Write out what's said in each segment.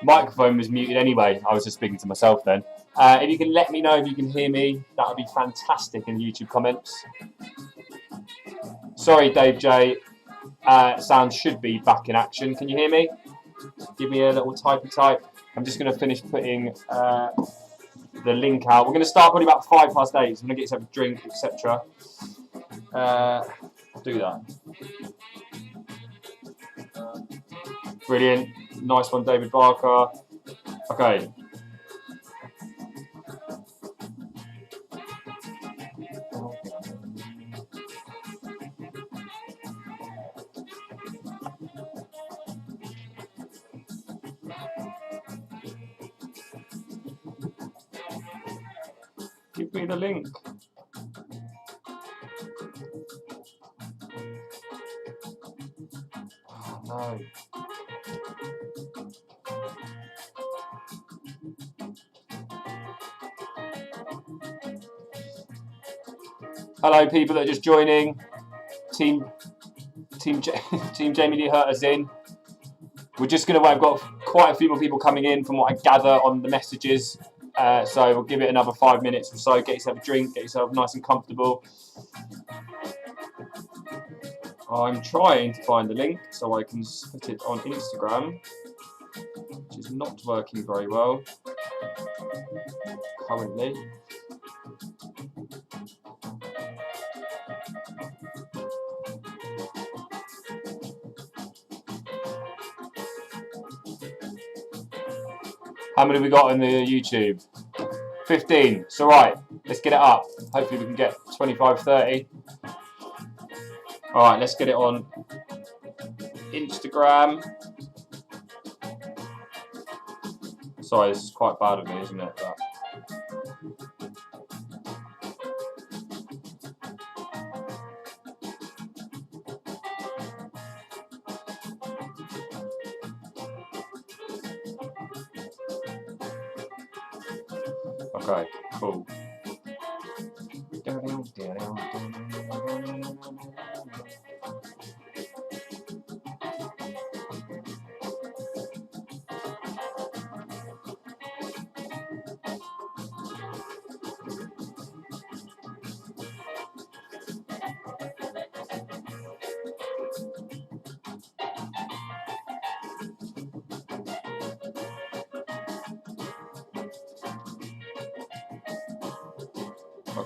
Microphone was muted anyway. I was just speaking to myself then. If you can let me know if you can hear me, that would be fantastic in the YouTube comments. Sorry, Dave J. Sound should be back in action. Can you hear me? Give me a little typey type. I'm just going to finish putting the link out. We're going to start probably about 8:05. I'm going to get yourself a drink, etc. Do that. Brilliant. Nice one, David Barker. Okay. Give me the link. Oh, no. Hello, people that are just joining. Team Jamie Lee Hurt is in. We're just going to wait. I've got quite a few more people coming in from what I gather on the messages. So we'll give it another 5 minutes or so. Get yourself a drink. Get yourself nice and comfortable. I'm trying to find the link so I can put it on Instagram, which is not working very well currently. How many have we got on the YouTube? 15. It's alright. Let's get it up. Hopefully we can get 25, 30. Alright, let's get it on Instagram. Sorry, this is quite bad of me, isn't it? But okay, cool.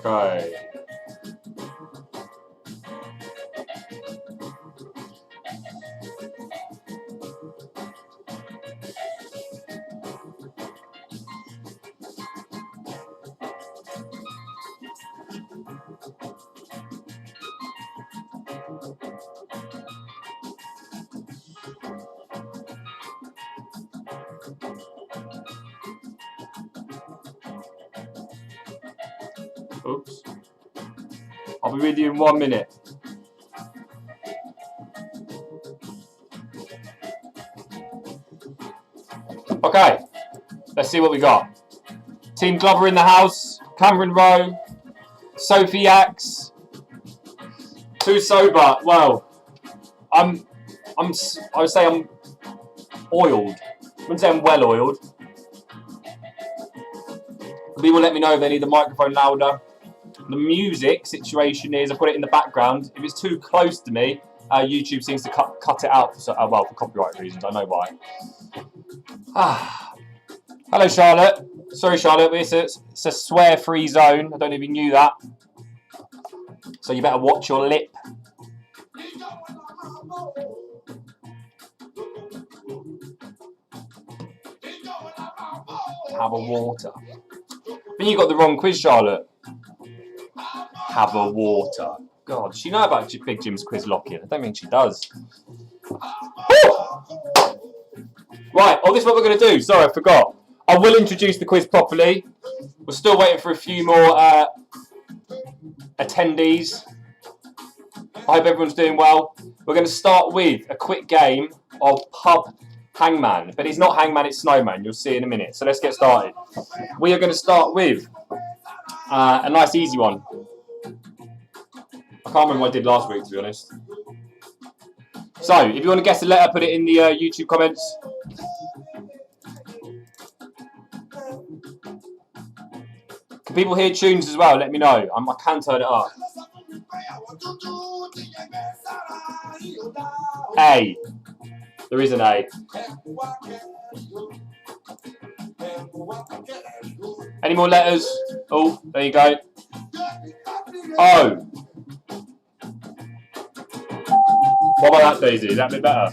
Okay. Oops. I'll be with you in 1 minute. Okay, let's see what we got. Team Glover in the house. Cameron Rowe. Sophie Axe. Too sober. Well, I would say I'm oiled. I wouldn't say I'm well oiled. People let me know if they need the microphone louder. The music situation is, I've got it in the background. If it's too close to me, YouTube seems to cut it out for, well, for copyright reasons. I know why. Hello, Charlotte. Sorry, Charlotte. It's a swear-free zone. I don't know if you knew that. So you better watch your lip. Have a water. I think you got the wrong quiz, Charlotte. Have a water. God, does she know about Big Jim's quiz lock-in? I don't think she does. Right, this is what we're going to do. Sorry, I forgot. I will introduce the quiz properly. We're still waiting for a few more attendees. I hope everyone's doing well. We're going to start with a quick game of Pub Hangman. But it's not Hangman, it's Snowman. You'll see in a minute. So let's get started. We are going to start with a nice easy one. I can't remember what I did last week, to be honest. So, if you want to guess the letter, put it in the YouTube comments. Can people hear tunes as well? Let me know. I can turn it up. A. There is an A. Any more letters? Oh, there you go. O. What about that, Daisy? Is that a bit better?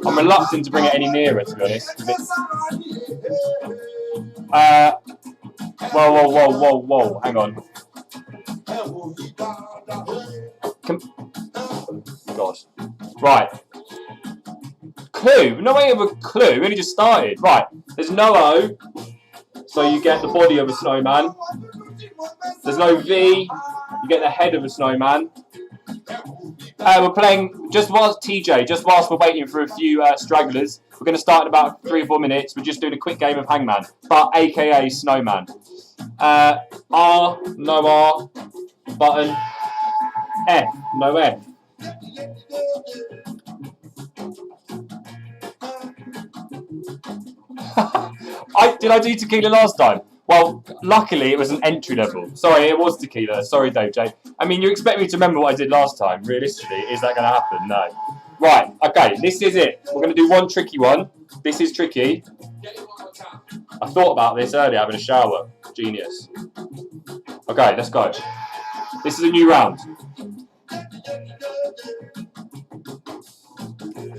I'm reluctant to bring it any nearer, to be honest. Whoa. Hang on. God. Right. Clue. No way of a clue. We only just started. Right. There's no O. So you get the body of a snowman. There's no V. You get the head of a snowman. We're playing, just whilst we're waiting for a few stragglers, we're going to start in about 3 or 4 minutes. We're just doing a quick game of Hangman, but aka Snowman. R, no R, button. F, no F. Did I do tequila last time? Well, luckily it was an entry level. Sorry, it was tequila. Sorry, Dave J. I mean, you expect me to remember what I did last time. Realistically, is that going to happen? No. Right, okay, this is it. We're going to do one tricky one. This is tricky. I thought about this earlier, having a shower. Genius. Okay, let's go. This is a new round.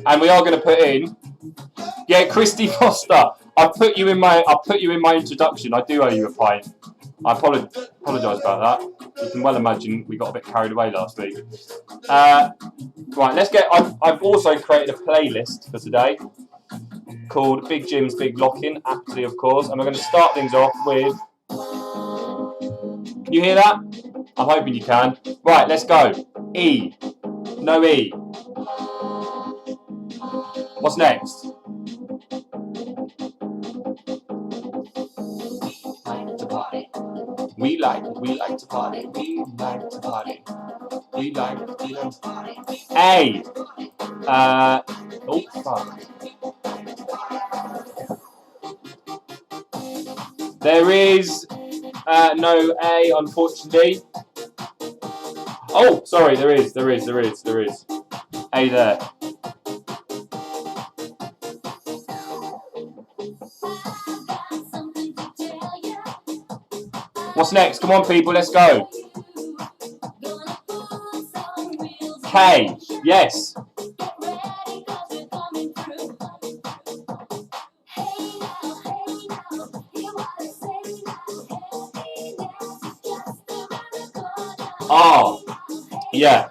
And we are going to put in... Yeah, Christy Foster. I'll put you in my introduction. I do owe you a pint. I apologise about that. You can well imagine we got a bit carried away last week. Right, let's get. I've also created a playlist for today called Big Jim's Big Lock-In, aptly of course, and we're going to start things off with. Can you hear that? I'm hoping you can. Right, let's go. E. No E. What's next? We like to party. We like to party. We like to party. A. Oh fuck. There is no A, unfortunately. Oh, sorry. There is. A there. What's next? Come on, people, let's go. K. Yes. R. Yeah.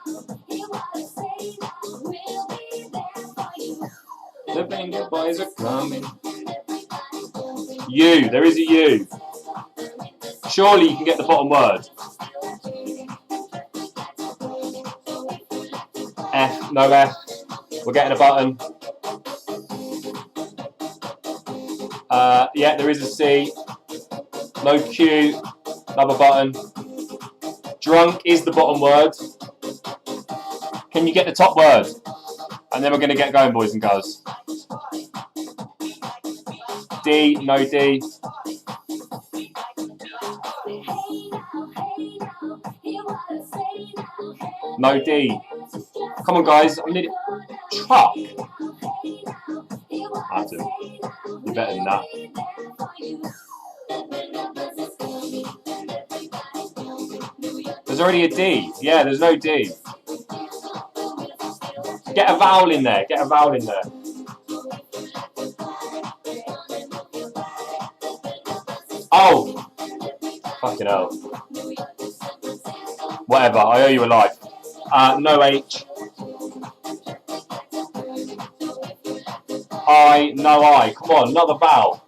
The Bengal boys are coming. U. There is a U. Surely you can get the bottom word. F, no F. We're getting a button. Yeah, there is a C. No Q. Another button. Drunk is the bottom word. Can you get the top word? And then we're going to get going, boys and girls. D, no D. No D. Come on, guys. I need it. Truck. Adam, you're better than that. There's already a D. Yeah, there's no D. Get a vowel in there. Get a vowel in there. Oh. Fucking hell. Whatever. I owe you a life. No H. I, no I. Come on, another vowel.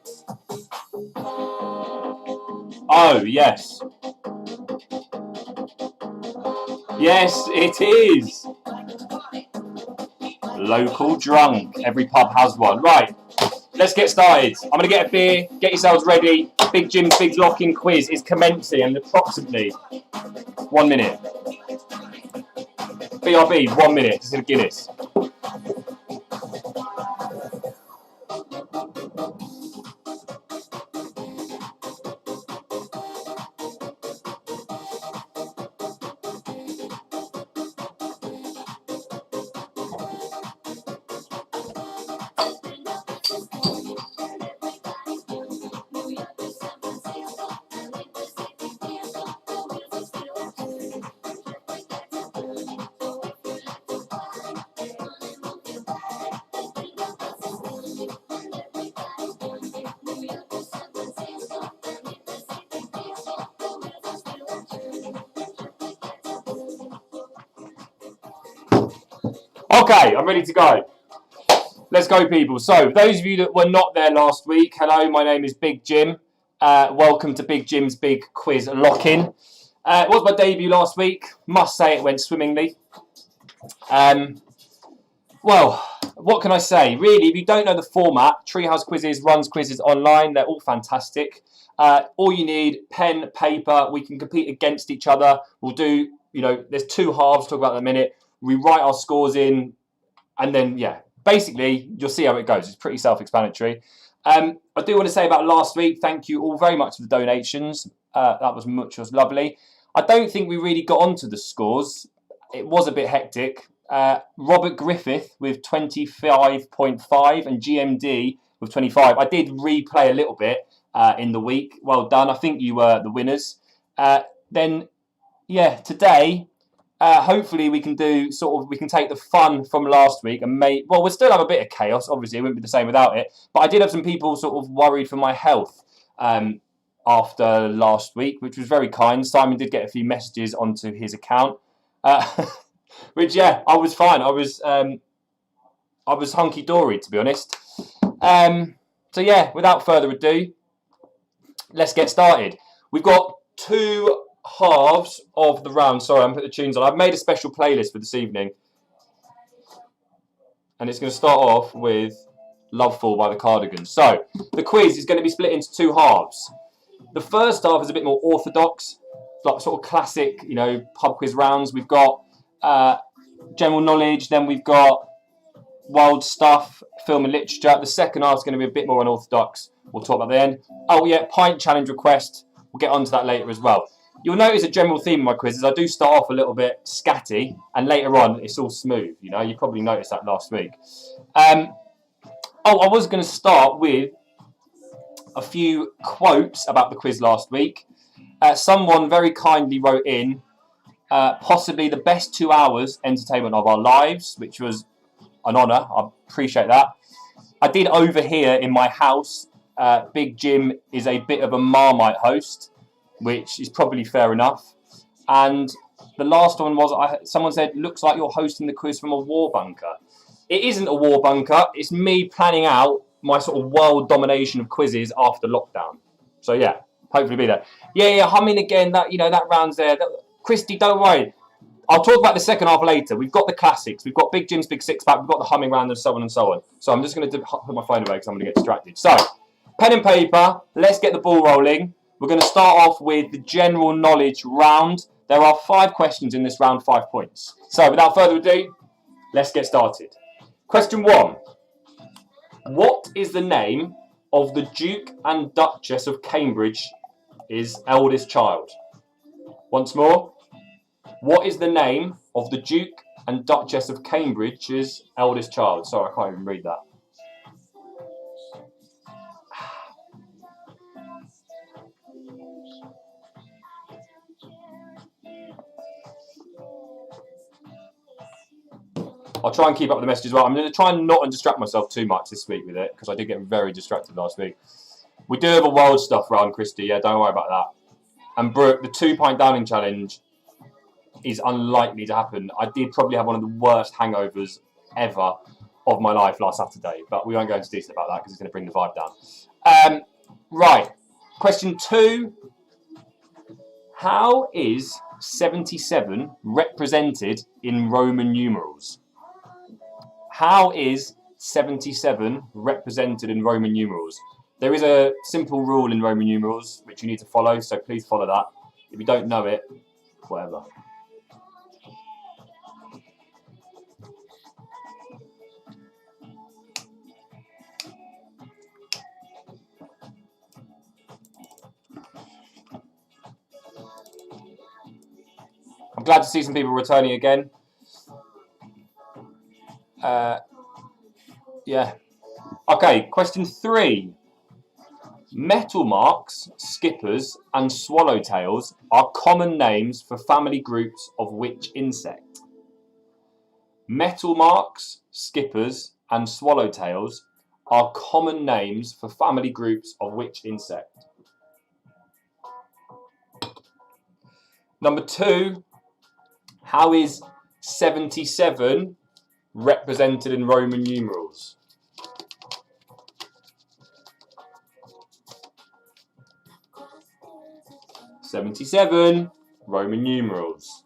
Oh, yes. Yes, it is. Local drunk. Every pub has one. Right, let's get started. I'm going to get a beer. Get yourselves ready. Big Jim's Big Lock-In quiz is commencing in approximately 1 minute. BRB, 1 minute. Just in a Guinness. Okay, I'm ready to go. Let's go, people. So, those of you that were not there last week, hello, my name is Big Jim. Welcome to Big Jim's Big Quiz Lock-In. It was my debut last week. Must say it went swimmingly. Well, what can I say? Really, if you don't know the format, Treehouse Quizzes runs quizzes online. They're all fantastic. All you need, pen, paper. We can compete against each other. We'll do, there's two halves, talk about in a minute. We write our scores in, and then, basically, you'll see how it goes. It's pretty self-explanatory. I do want to say about last week, thank you all very much for the donations. That was lovely. I don't think we really got onto the scores. It was a bit hectic. Robert Griffith with 25.5 and GMD with 25. I did replay a little bit in the week. Well done. I think you were the winners. Today, hopefully we can do we can take the fun from last week and we'll still have a bit of chaos. Obviously, it wouldn't be the same without it. But I did have some people sort of worried for my health after last week, which was very kind. Simon did get a few messages onto his account. Which I was fine. I was hunky dory, to be honest. Without further ado, let's get started. We've got two halves of the round. Sorry, I'm putting the tunes on. I've made a special playlist for this evening, and it's going to start off with "Loveful" by the Cardigans. So the quiz is going to be split into two halves. The first half is a bit more orthodox, like sort of classic, pub quiz rounds. We've got general knowledge, then we've got wild stuff, film and literature. The second half is going to be a bit more unorthodox. We'll talk about the end. Oh yeah, pint challenge request. We'll get onto that later as well. You'll notice a general theme of my quizzes. I do start off a little bit scatty, and later on it's all smooth. You probably noticed that last week. I was going to start with a few quotes about the quiz last week. Someone very kindly wrote in, possibly the best 2 hours entertainment of our lives, which was an honour. I appreciate that. I did overhear in my house, Big Jim is a bit of a Marmite host, which is probably fair enough. And the last one was, someone said, looks like you're hosting the quiz from a war bunker. It isn't a war bunker. It's me planning out my sort of world domination of quizzes after lockdown. So hopefully be there. Humming again. That round's there. Christy, don't worry. I'll talk about the second half later. We've got the classics. We've got Big Jim's Big Six Pack. We've got the humming round and so on and so on. So I'm just going to put my phone away because I'm going to get distracted. So, pen and paper. Let's get the ball rolling. We're going to start off with the general knowledge round. There are 5 questions in this round, 5 points. So, without further ado, let's get started. Question 1. What is the name of the Duke and Duchess of Cambridge's eldest child? Once more. What is the name of the Duke and Duchess of Cambridge's eldest child? Sorry, I can't even read that. I'll try and keep up with the message as well. I'm going to try and not distract myself too much this week with it, because I did get very distracted last week. We do have a world stuff round, Christy. Yeah, don't worry about that. And Brooke, the 2-pint downing challenge is unlikely to happen. I did probably have one of the worst hangovers ever of my life last Saturday, but we won't go into detail about that because it's going to bring the vibe down. Right. Question 2. How is 77 represented in Roman numerals? How is 77 represented in Roman numerals? There is a simple rule in Roman numerals which you need to follow, so please follow that. If you don't know it, whatever. I'm glad to see some people returning again. Okay, question 3. Metal marks, skippers, and swallowtails are common names for family groups of which insect? Metal marks, skippers, and swallowtails are common names for family groups of which insect? Number 2, how is 77 represented in Roman numerals? $77 Roman numerals.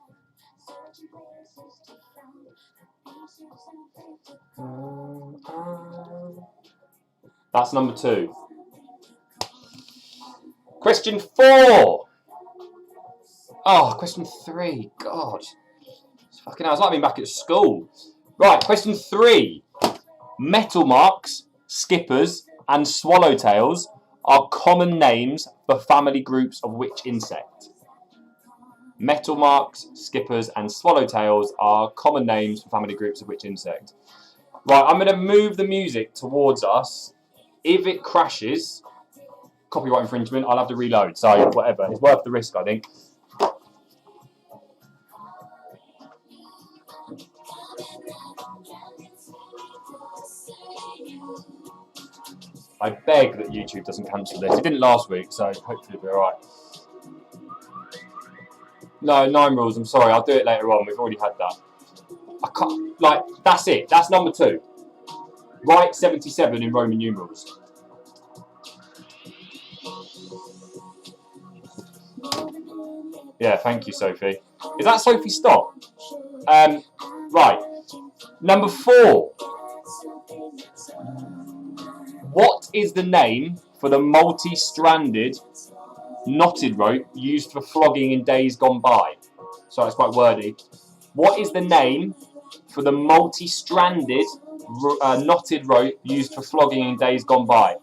That's number 2. Question 4. Oh, question 3. God. It's fucking hell. It's like being back at school. Right, question 3. Metal marks, skippers, and swallowtails are common names for family groups of which insect? Metal marks, skippers, and swallowtails are common names for family groups of which insect? Right, I'm going to move the music towards us. If it crashes, copyright infringement, I'll have to reload. So, whatever. It's worth the risk, I think. I beg that YouTube doesn't cancel this. It didn't last week, so hopefully it'll be alright. No, 9 rules, I'm sorry. I'll do it later on. We've already had that. I can't, like, that's it. That's number 2. Write 77 in Roman numerals. Yeah, thank you, Sophie. Is that Sophie Stott? Right. Number 4. What is the name for the multi-stranded knotted rope used for flogging in days gone by? Sorry, it's quite wordy. What is the name for the multi-stranded knotted rope used for flogging in days gone by?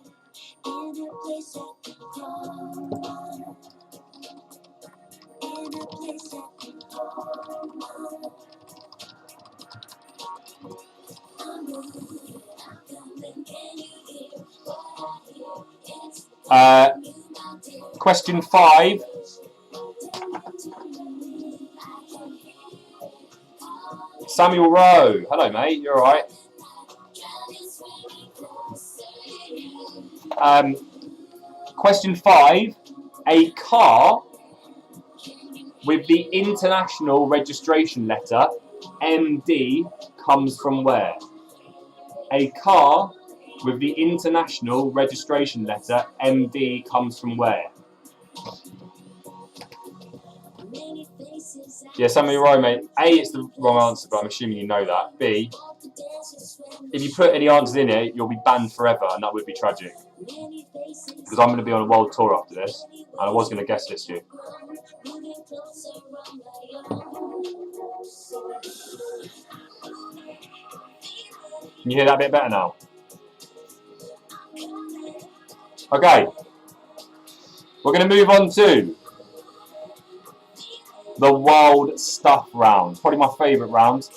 Question 5. Samuel Rowe. Hello, mate. You're all right. Question 5. A car with the international registration letter MD comes from where? A car with the international registration letter MD comes from where? Yeah, Samuel Rowe, mate. A, it's the wrong answer, but I'm assuming you know that. B, if you put any answers in it, you'll be banned forever, and that would be tragic. Because I'm going to be on a world tour after this, and I was going to guest list you. Can you hear that a bit better now? Okay. We're going to move on to the wild stuff round. Probably my favourite round.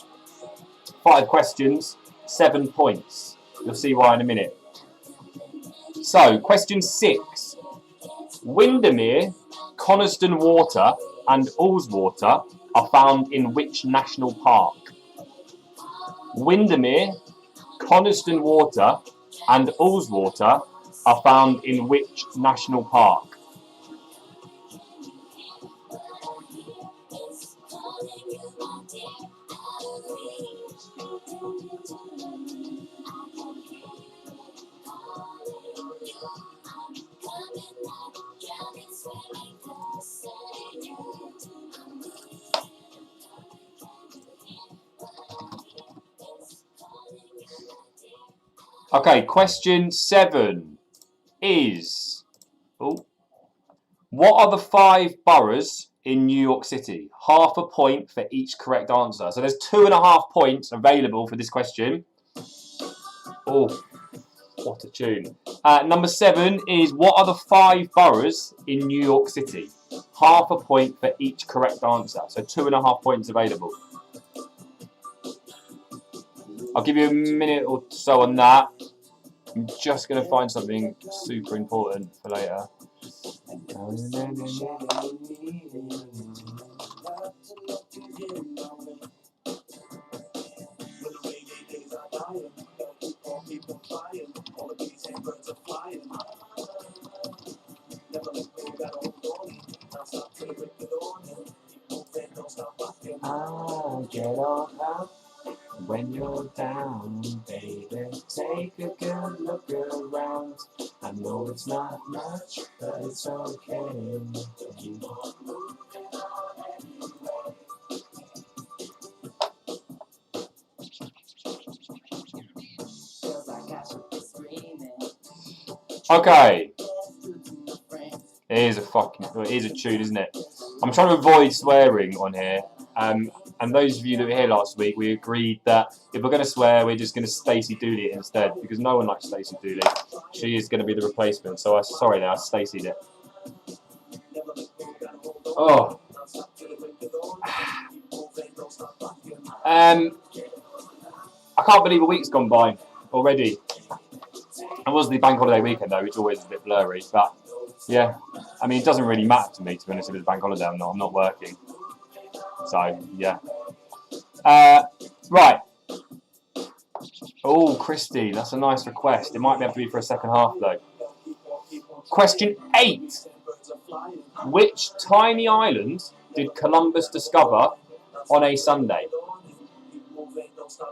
5 questions, 7 points. You'll see why in a minute. So, question 6. Windermere, Coniston Water and Ullswater are found in which national park? Windermere, Coniston Water and Ullswater are found in which national park? Okay, question 7 is, what are the 5 boroughs in New York City? Half a point for each correct answer. So there's 2.5 points available for this question. Oh, what a tune. Number 7 is, what are the 5 boroughs in New York City? Half a point for each correct answer. So 2.5 points available. I'll give you a minute or so on that. I'm just going to find something super important for later. Get on now. When you're down, baby, take a good look around. I know it's not much, but it's okay. Okay. It is a tune, isn't it? I'm trying to avoid swearing on here. And those of you that were here last week, we agreed that if we're going to swear, we're just going to Stacey Dooley it instead, because no one likes Stacey Dooley. She is going to be the replacement. So sorry, I Stacey'd it. Oh. I can't believe a week's gone by already. It was the bank holiday weekend though, which always is a bit blurry, but yeah. I mean, it doesn't really matter to me, to be honest, if it's bank holiday or not. I'm not working. So, yeah. Right. Oh, Christy, that's a nice request. It might be able to be for a second half, though. Question 8. Which tiny island did Columbus discover on a Sunday?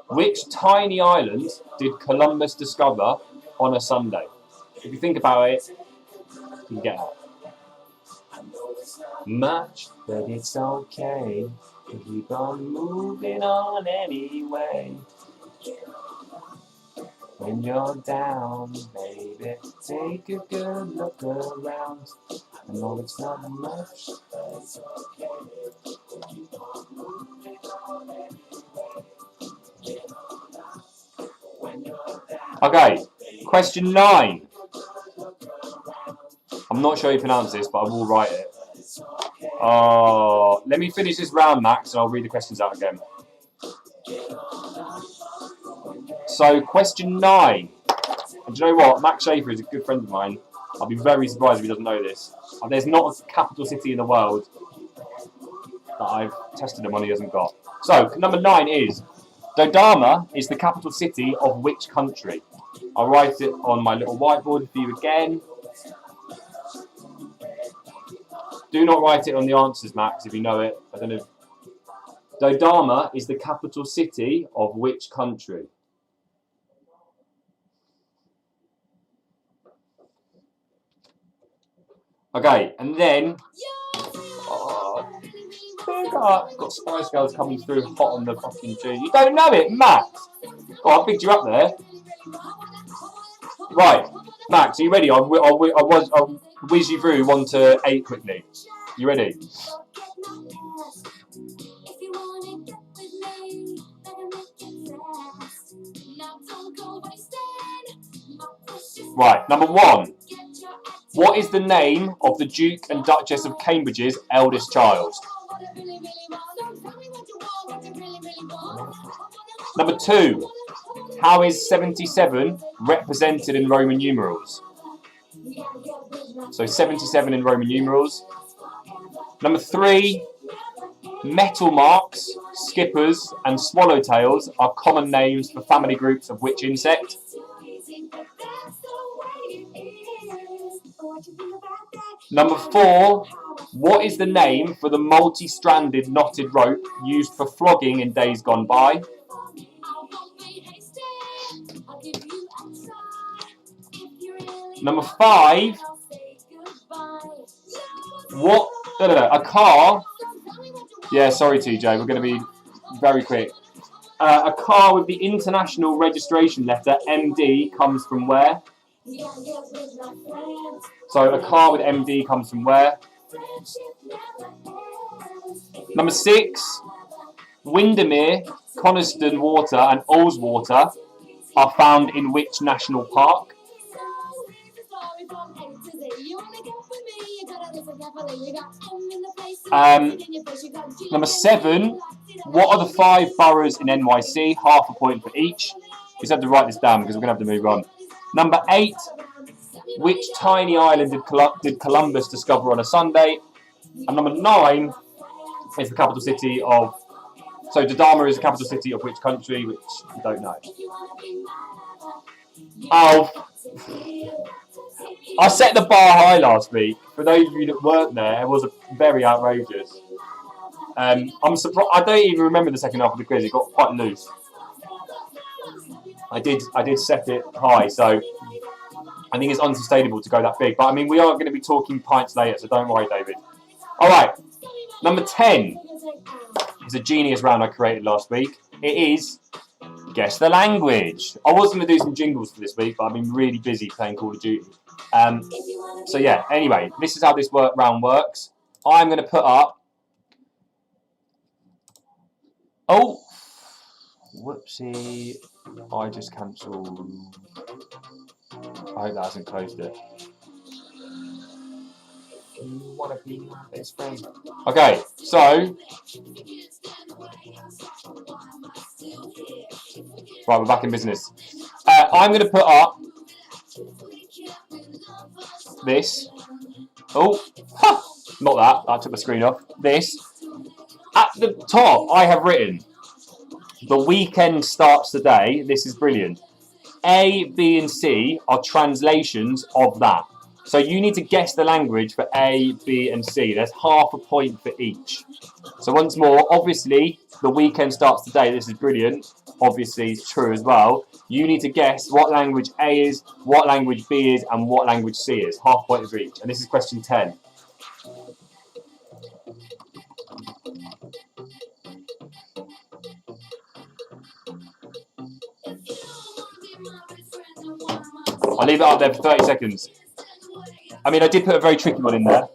Which tiny island did Columbus discover on a Sunday? If you think about it, you can get that. Much, but it's okay. Keep on moving on anyway. When you're down, baby, take a good look around. I know it's not much, but it's okay. Keep on moving on anyway. Okay, question 9. I'm not sure how you pronounce this, but I will write it. Let me finish this round, Max, and I'll read the questions out again. So, question 9. And do you know what? Max Schaefer is a good friend of mine. I'll be very surprised if he doesn't know this. There's not a capital city in the world that I've tested him on he hasn't got. So, number 9 is, Dodoma is the capital city of which country? I'll write it on my little whiteboard for you again. Do not write it on the answers, Max, if you know it. I don't know. Dodoma is the capital city of which country? Okay, and then... got Spice Girls coming through hot on the fucking tune. You don't know it, Max! Oh, I picked you up there. Right, Max, are you ready? I'll whiz you through 1 to 8 quickly. You ready? Right, number 1. What is the name of the Duke and Duchess of Cambridge's eldest child? Number 2. How is 77 represented in Roman numerals? So 77 in Roman numerals. Number 3. Metal marks, skippers, and swallowtails are common names for family groups of which insect? Number 4. What is the name for the multi-stranded knotted rope used for flogging in days gone by? Number 5. What? A car. Yeah, sorry, TJ. We're going to be very quick. A car with the international registration letter MD comes from where? So a car with MD comes from where? Number 6. Windermere, Coniston Water, and Ullswater are found in which national park? Number 7. What are the 5 boroughs in NYC? Half a point for each. We just have to write this down because we're going to have to move on. Number 8. Which tiny island did Columbus discover on a Sunday? And number 9 is the capital city of... So Dodoma is the capital city of which country, which I don't know. Oh. I set the bar high last week. For those of you that weren't there, it was very outrageous. I'm surprised. I don't even remember the second half of the quiz. It got quite loose. I did set it high, so I think it's unsustainable to go that big. But I mean, we are going to be talking pints later, so don't worry, David. All right, number 10 is a genius round I created last week. It is Guess the Language. I was going to do some jingles for this week, but I've been really busy playing Call of Duty. So yeah, anyway, this is how this round works. I'm going to put up... Oh! Whoopsie. I just cancelled... I hope that hasn't closed it. You want to be my best friend? Okay, so... Right, we're back in business. I'm going to put up this. Oh, ha! Not that. That took the screen off. This. At the top, I have written, "The weekend starts today." This is brilliant. A, B, and C are translations of that. So you need to guess the language for A, B, and C. There's half a point for each. So once more, obviously, the weekend starts today. This is brilliant. Obviously, it's true as well. You need to guess what language A is, what language B is, and what language C is. Half a point for each. And this is question 10. I'll leave it up there for 30 seconds. I mean, I did put a very tricky one in there.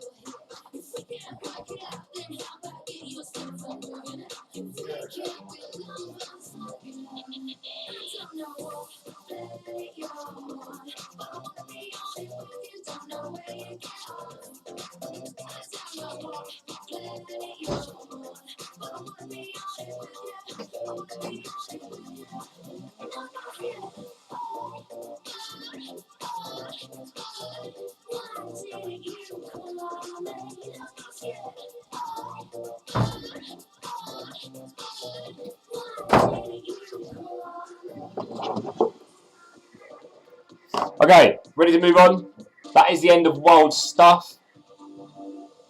Okay, ready to move on? That is the end of World Stuff.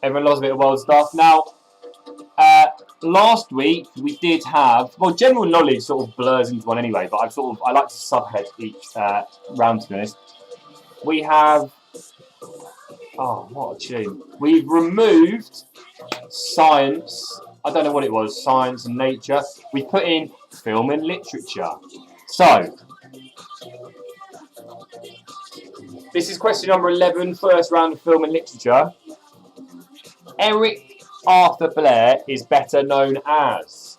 Everyone loves a bit of World Stuff. Now, last week we did have, well, general knowledge sort of blurs into one anyway, but I like to subhead each round, to be honest. We have, oh, what a tune. We've removed science, I don't know what it was, science and nature. We put in film and literature. So, this is question number 11, first round of film and literature. Eric Arthur Blair is better known as.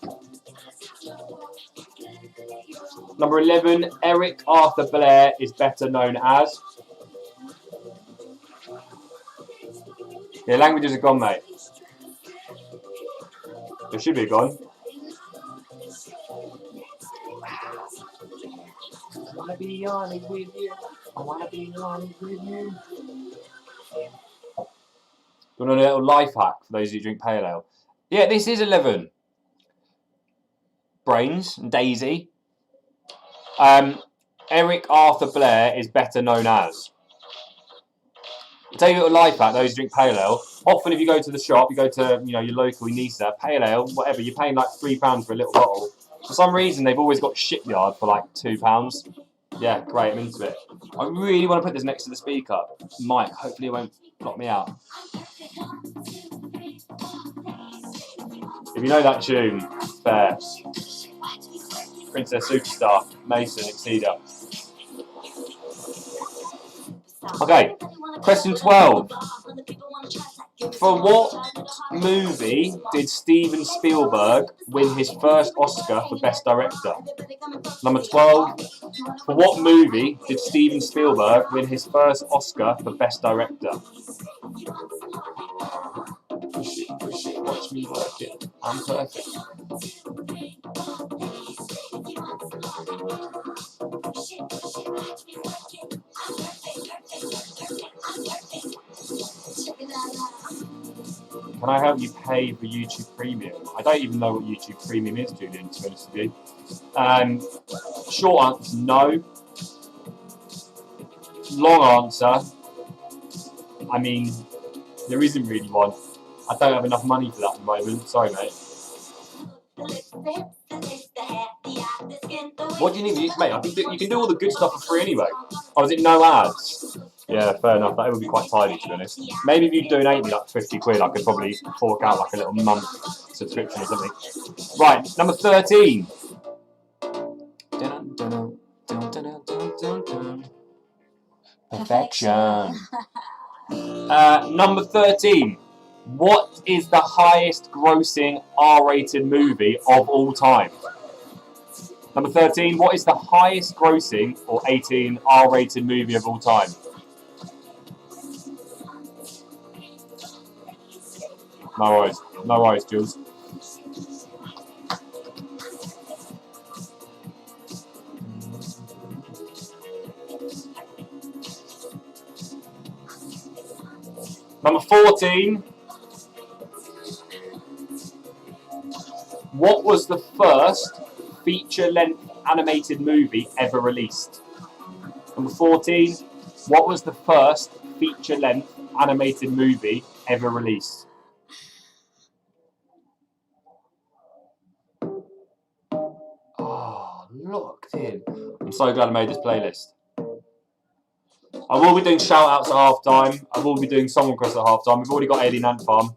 Number 11, Eric Arthur Blair is better known as. Yeah, languages are gone, mate. They should be gone. I wanna be honest with you. I wanna be honest with you. You want a little life hack for those who drink pale ale? Yeah, this is 11. Brains and Daisy. Eric Arthur Blair is better known as. I'll tell you a little life hack, those who drink pale ale. Often if you go to the shop, you go to your local Nisa, pale ale, whatever, you're paying like £3 for a little bottle. For some reason, they've always got Shipyard for like £2. Yeah, great, I'm into it. I really want to put this next to the speaker. Mike, hopefully it won't block me out. If you know that tune, fair. Princess Superstar, Mason, Exceeder. Okay, question 12. For what movie did Steven Spielberg win his first Oscar for Best Director? Number 12. For what movie did Steven Spielberg win his first Oscar for Best Director? Push it, watch me work it. I'm perfect. Can I help you pay for YouTube Premium? I don't even know what YouTube Premium is, Julian, to be honest with you. Short answer, no. Long answer, I mean, there isn't really one. I don't have enough money for that at the moment. Sorry, mate. What do you need, mate? I think you can do all the good stuff for free anyway. Oh, is it no ads? Yeah, fair enough. That would be quite tidy, to be honest. Maybe if you donate me like 50 quid, I could probably fork out like a little month subscription or something. Right, number 13. Perfection. Number 13. What is the highest grossing R-rated movie of all time? Number 13. What is the highest grossing, or 18, R-rated movie of all time? No worries, Jules. Number 14. What was the first feature-length animated movie ever released? Number 14. What was the first feature-length animated movie ever released? Oh, locked in. I'm so glad I made this playlist. I will be doing shout-outs at half-time. I will be doing song requests at half-time. We've already got Alien Ant Farm.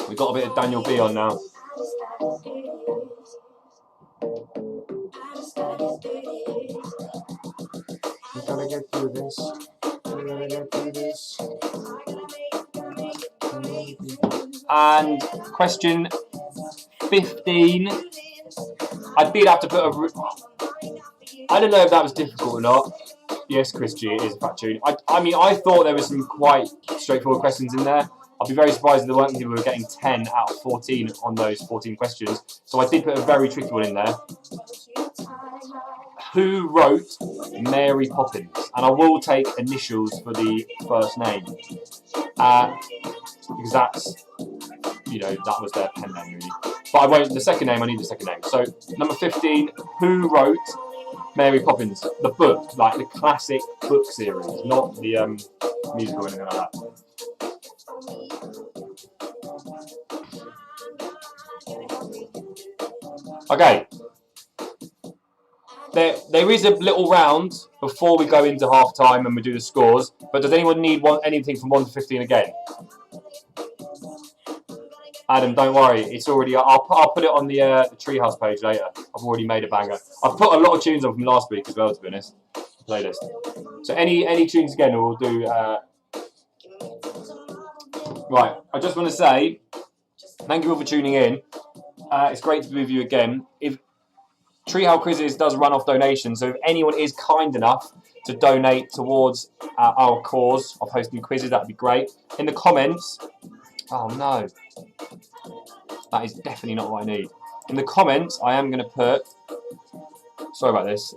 We've got a bit of Daniel B on now. We're gonna get through this. We're gonna get through this. And question 15. I did have to put a... I don't know if that was difficult or not. Yes, Chris G, it is a fat tune. I mean, I thought there were some quite straightforward questions in there. I'd be very surprised if there weren't people who were getting 10 out of 14 on those 14 questions. So I did put a very tricky one in there. Who wrote Mary Poppins? And I will take initials for the first name. Because that's, you know, that was their pen name really. But I won't, the second name, I need the second name. So, number 15, who wrote Mary Poppins? The book, like the classic book series, not the musical or anything like that. Okay. There is a little round before we go into half time and we do the scores, but does anyone need anything from 1 to 15 again? Adam, don't worry, it's already. I'll put it on the Treehouse page later. I've already made a banger. I've put a lot of tunes on from last week as well, to be honest. Playlist. So any tunes again, we'll do. Right, I just want to say, thank you all for tuning in. It's great to be with you again. If Treehouse Quizzes does run off donations, so if anyone is kind enough to donate towards our cause of hosting quizzes, that'd be great. In the comments, oh no, that is definitely not what I need. In the comments, I am going to put, sorry about this,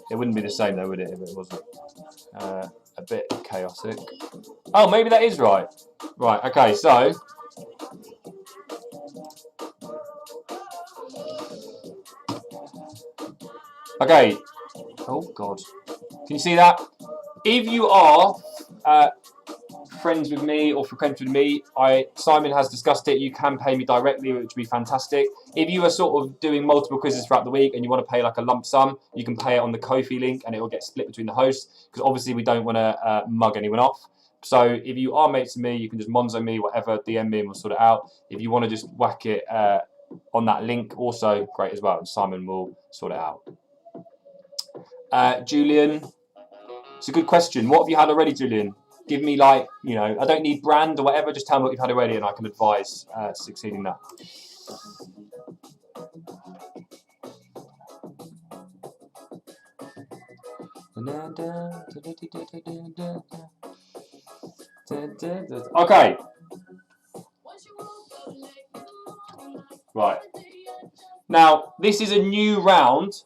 it wouldn't be the same though, would it, if it wasn't a bit chaotic. Oh, maybe that is right. Right, okay, so, okay, oh god, can you see that? If you are friends with me or frequent with me, Simon has discussed it, you can pay me directly, which would be fantastic. If you are sort of doing multiple quizzes throughout the week and you want to pay like a lump sum, you can pay it on the Ko-fi link and it will get split between the hosts, because obviously we don't want to mug anyone off. So if you are mates with me, you can just Monzo me, whatever, DM me and we'll sort it out. If you want to just whack it on that link, also great as well, and Simon will sort it out. Julian, it's a good question. What have you had already, Julian? Give me like, you know, I don't need brand or whatever, just tell me what you've had already and I can advise succeeding that. Okay. Right. Now, this is a new round.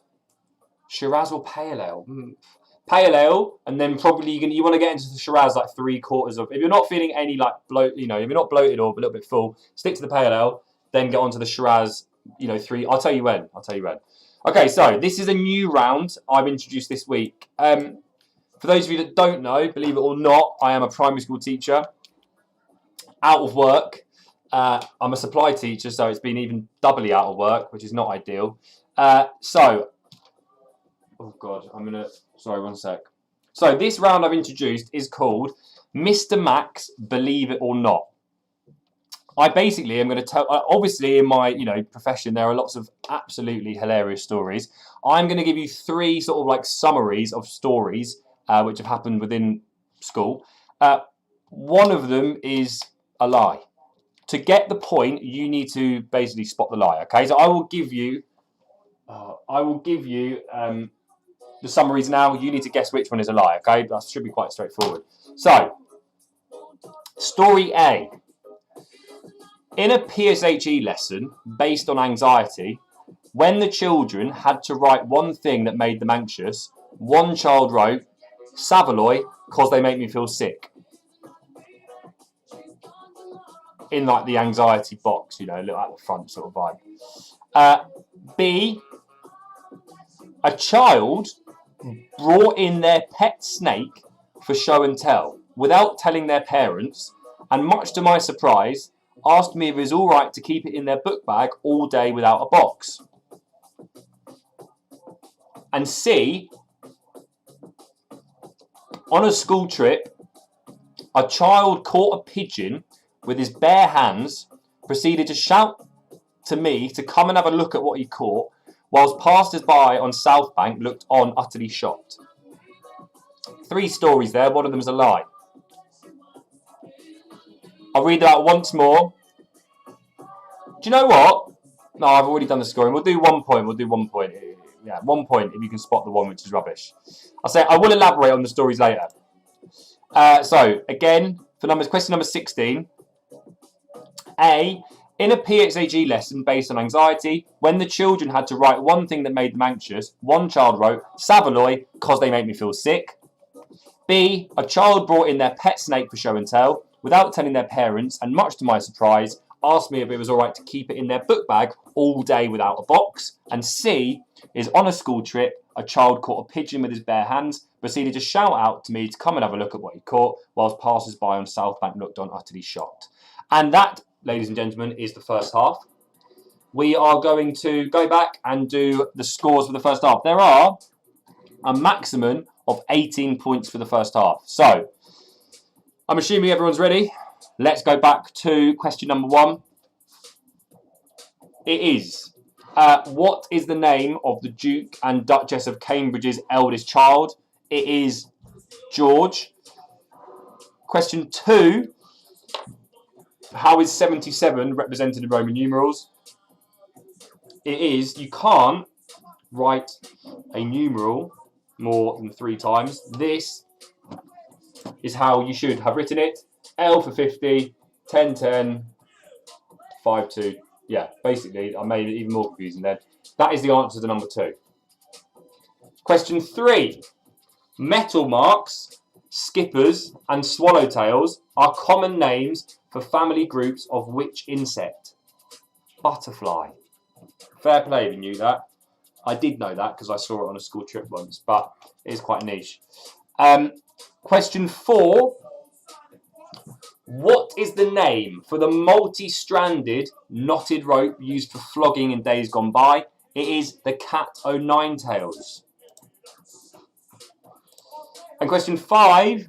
Shiraz or Pale Ale? Pale Ale, and then probably you want to get into the Shiraz like 3/4 of. If you're not feeling any like bloat, you know, if you're not bloated or a little bit full, stick to the Pale Ale. Then get onto the Shiraz. You know, 3. I'll tell you when. Okay, so this is a new round I've introduced this week. For those of you that don't know, believe it or not, I am a primary school teacher, out of work, I'm a supply teacher, so it's been even doubly out of work, which is not ideal. So, oh God, sorry, one sec. So this round I've introduced is called Mr. Max Believe It or Not. I basically am going to tell, obviously in my profession there are lots of absolutely hilarious stories. I'm going to give you 3 sort of like summaries of stories which have happened within school. One of them is a lie. To get the point, you need to basically spot the lie. Okay, so I will give you the summaries now. You need to guess which one is a lie. Okay, that should be quite straightforward. So, story A. In a PSHE lesson based on anxiety, when the children had to write one thing that made them anxious, one child wrote, "Saveloy, cause they make me feel sick." In like the anxiety box, look at the front sort of vibe. B. A child brought in their pet snake for show and tell without telling their parents, and much to my surprise, asked me if it was alright to keep it in their book bag all day without a box. And C. On a school trip, a child caught a pigeon with his bare hands, proceeded to shout to me to come and have a look at what he caught, whilst passers-by on South Bank looked on utterly shocked. 3 stories there, one of them is a lie. I'll read that once more. Do you know what? No, I've already done the scoring. We'll do 1 point. Yeah, 1 point if you can spot the one which is rubbish. I'll say I will elaborate on the stories later. So, again, for question number 16. A. In a PSHE lesson based on anxiety, when the children had to write one thing that made them anxious, one child wrote, "Saveloy, cause they make me feel sick." B. A child brought in their pet snake for show and tell, without telling their parents, and much to my surprise, asked me if it was alright to keep it in their book bag all day without a box. And C. is on a school trip, a child caught a pigeon with his bare hands, proceeded to shout out to me to come and have a look at what he caught, whilst passers-by on South Bank looked on utterly shocked. And that, ladies and gentlemen, is the first half. We are going to go back and do the scores for the first half. There are a maximum of 18 points for the first half. So, I'm assuming everyone's ready. Let's go back to question number 1. It is, what is the name of the Duke and Duchess of Cambridge's eldest child? It is George. Question 2. How is 77 represented in Roman numerals? It is, you can't write a numeral more than 3 times. This is how you should have written it. L for 50, 10, 10, 5, 2. Yeah, basically, I made it even more confusing then. That is the answer to number 2. Question 3. Metal marks, skippers, and swallowtails are common names for family groups of which insect? Butterfly. Fair play if you knew that. I did know that because I saw it on a school trip once, but it is quite niche. Question 4. What is the name for the multi-stranded knotted rope used for flogging in days gone by? It is the cat-o'-nine-tails. And question 5.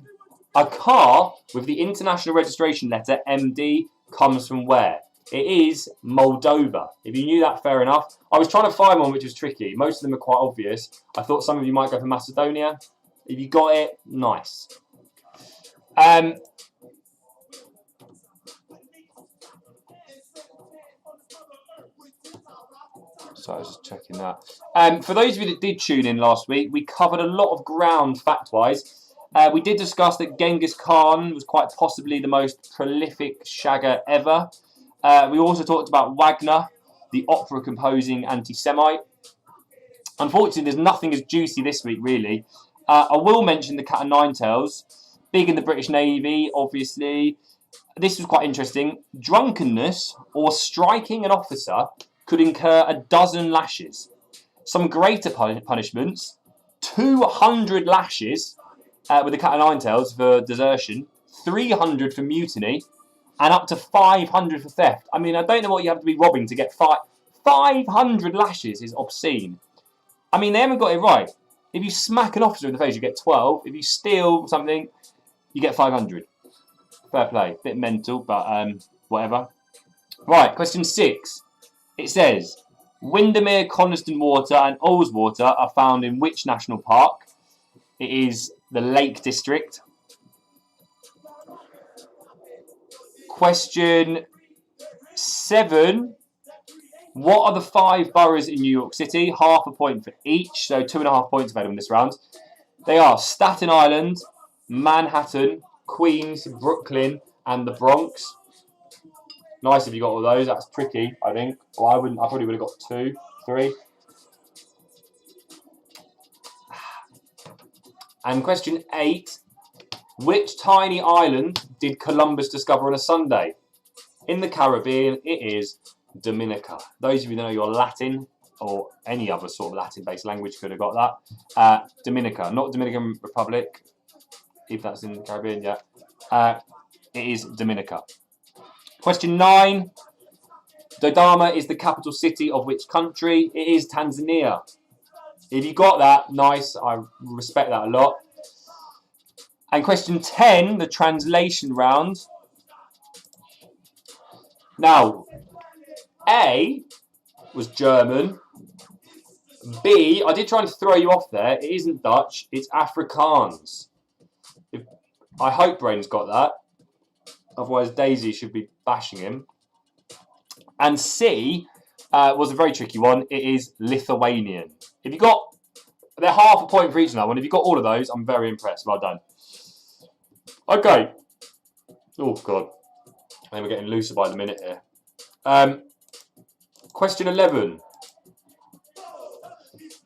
A car with the international registration letter MD comes from where? It is Moldova. If you knew that, fair enough. I was trying to find one which was tricky. Most of them are quite obvious. I thought some of you might go for Macedonia. If you got it, nice. So I was just checking that. For those of you that did tune in last week, we covered a lot of ground fact-wise. We did discuss that Genghis Khan was quite possibly the most prolific shagger ever. We also talked about Wagner, the opera-composing anti-Semite. Unfortunately, there's nothing as juicy this week, really. I will mention the cat-o'-nine-tails. Big in the British Navy, obviously. This was quite interesting. Drunkenness or striking an officer could incur 12 lashes. Some greater punishments, 200 lashes with the cat-o'-nine-tails for desertion, 300 for mutiny, and up to 500 for theft. I mean, I don't know what you have to be robbing to get 500 lashes is obscene. I mean, they haven't got it right. If you smack an officer in the face, you get 12. If you steal something, you get 500. Fair play. Bit mental, but whatever. Right, question 6. It says, Windermere, Coniston Water and Ullswater are found in which national park? It is the Lake District. Question 7. What are the 5 boroughs in New York City? Half a point for each, so 2.5 points available in this round. They are Staten Island, Manhattan, Queens, Brooklyn, and the Bronx. Nice if you got all those. That's tricky, I think. Well, I probably would have got 2, 3. And question 8. Which tiny island did Columbus discover on a Sunday? In the Caribbean, it is Dominica. Those of you that know your Latin or any other sort of Latin-based language could have got that. Dominica, not Dominican Republic, if that's in the Caribbean, yeah. It is Dominica. Question 9. Dodoma is the capital city of which country? It is Tanzania. If you got that, nice. I respect that a lot. And question 10, the translation round. Now, A was German. B, I did try and throw you off there. It isn't Dutch. It's Afrikaans. I hope Brain's got that. Otherwise, Daisy should be bashing him. And C was a very tricky one. It is Lithuanian. If you got, they're half a point for each now. And if you got all of those, I'm very impressed. Well done. Okay. Oh, God. I think we're getting looser by the minute here. Question 11.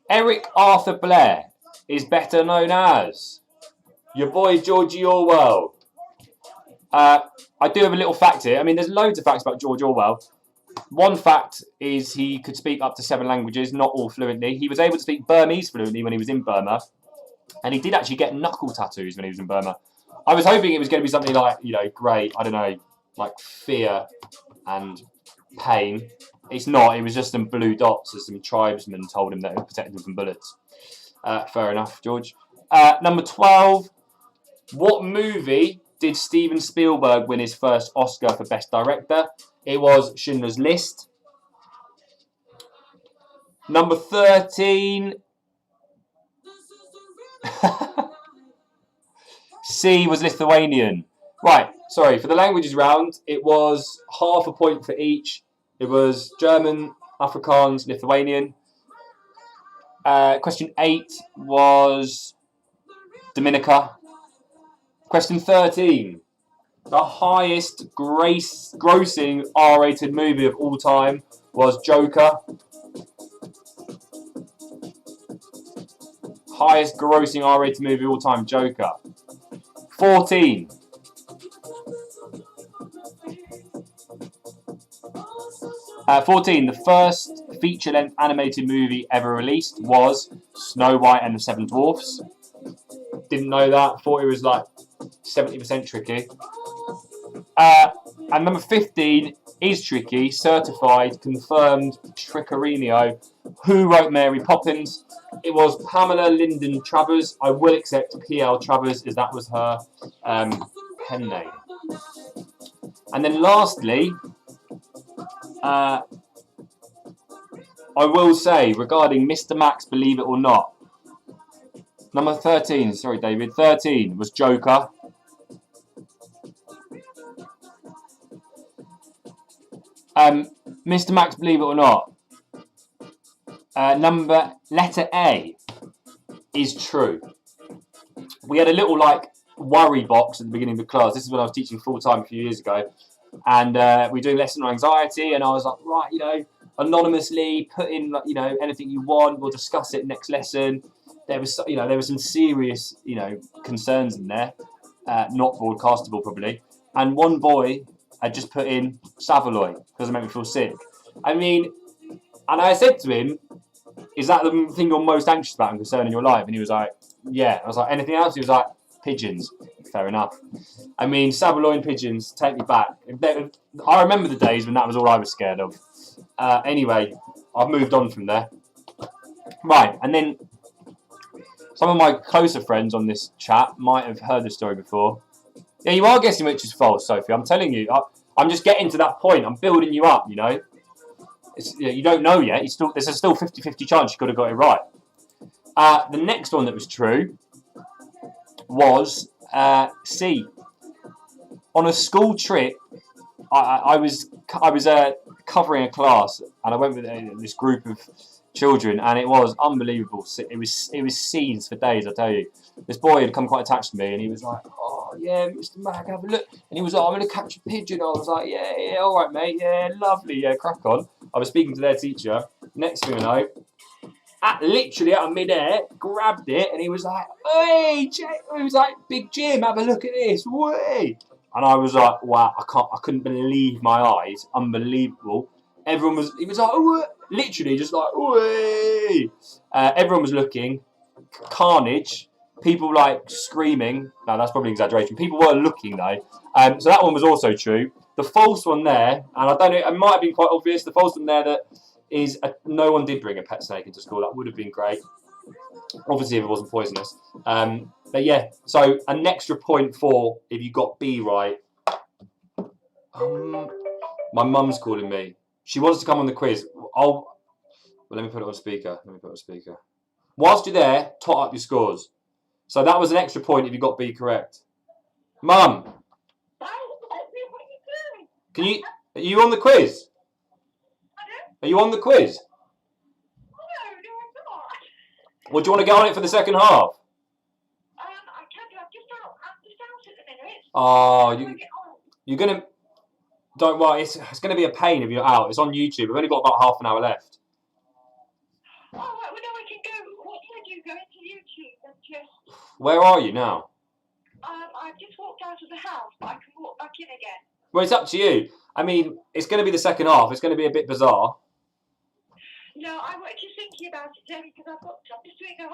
Eric Arthur Blair is better known as your boy George Orwell. I do have a little fact here. I mean, there's loads of facts about George Orwell. One fact is he could speak up to 7 languages, not all fluently. He was able to speak Burmese fluently when he was in Burma. And he did actually get knuckle tattoos when he was in Burma. I was hoping it was going to be something like, you know, great, I don't know, like fear and pain. It's not. It was just some blue dots as some tribesmen told him that it would protect him from bullets. Fair enough, George. Number 12. What movie did Steven Spielberg win his first Oscar for Best Director? It was Schindler's List. Number 13. C was Lithuanian. Right, sorry, for the languages round, it was half a point for each. It was German, Afrikaans, Lithuanian. Question 8 was Dominica. Question 13. The highest grossing R-rated movie of all time was Joker. Highest grossing R-rated movie of all time, Joker. 14. The first feature-length animated movie ever released was Snow White and the Seven Dwarfs. Didn't know that. Thought it was like 70% tricky. And number 15 is tricky. Certified, confirmed, Trickerinio. Who wrote Mary Poppins? It was Pamela Lyndon Travers. I will accept P.L. Travers as that was her pen name. And then lastly, I will say regarding Mr. Max, Believe It or Not. Number 13, sorry David, 13 was Joker. Mr. Max, Believe It or Not. Letter A is true. We had a little like worry box at the beginning of the class. This is when I was teaching full time a few years ago, and we were doing lesson on anxiety. And I was like, right, you know, anonymously put in, you know, anything you want. We'll discuss it next lesson. There was, you know, there were some serious, you know, concerns in there, not broadcastable probably. And one boy had just put in Savaloy because it made me feel sick. I mean, and I said to him, is that the thing you're most anxious about and concerned in your life? And he was like, yeah. I was like, anything else? He was like, pigeons. Fair enough. I mean, Saveloyne pigeons take me back. I remember the days when that was all I was scared of. Anyway, I've moved on from there. Right, and then some of my closer friends on this chat might have heard the story before. Yeah, you are guessing which is false, Sophie. I'm telling you. I'm just getting to that point. I'm building you up, you know. You don't know yet. There's still 50-50 chance you could have got it right. The next one that was true was C. On a school trip, I was covering a class, and I went with this group of children, and it was unbelievable. It was scenes for days, I tell you. This boy had come quite attached to me, and he was like, "Oh yeah, Mr. Mag, have a look." And he was like, "I'm going to catch a pigeon." I was like, "Yeah, all right, mate. Yeah, lovely. Yeah, crack on." I was speaking to their teacher. Next thing I know, literally out of midair, grabbed it, and he was like, "Hey, he was like, Big Jim, have a look at this, way!" And I was like, "Wow, I couldn't believe my eyes, unbelievable." He was like, "Oh," literally just like, "Way!" Everyone was looking, carnage, people like screaming. No, that's probably an exaggeration. People were looking though, so that one was also true. The false one there, and I don't know, it might have been quite obvious. The false one there that is no one did bring a pet snake into school. That would have been great. Obviously, if it wasn't poisonous. But yeah, so an extra point for if you got B right. My mum's calling me. She wants to come on the quiz. Well, let me put it on speaker. Whilst you're there, tot up your scores. So that was an extra point if you got B correct. Mum, are you on the quiz? Are you on the quiz? Well, do you want to get on it for the second half? I can do. I'm just out at the minute. Oh, you're going to... Don't worry, it's going to be a pain if you're out. It's on YouTube. We've only got about half an hour left. Oh, right, well, no, I can go. What can I do? Go into YouTube and just... Where are you now? I've just walked out of the house, but I can walk back in again. Well, it's up to you. I mean, it's going to be the second half. It's going to be a bit bizarre. No, I was just thinking about it, Jerry, because I'm just doing a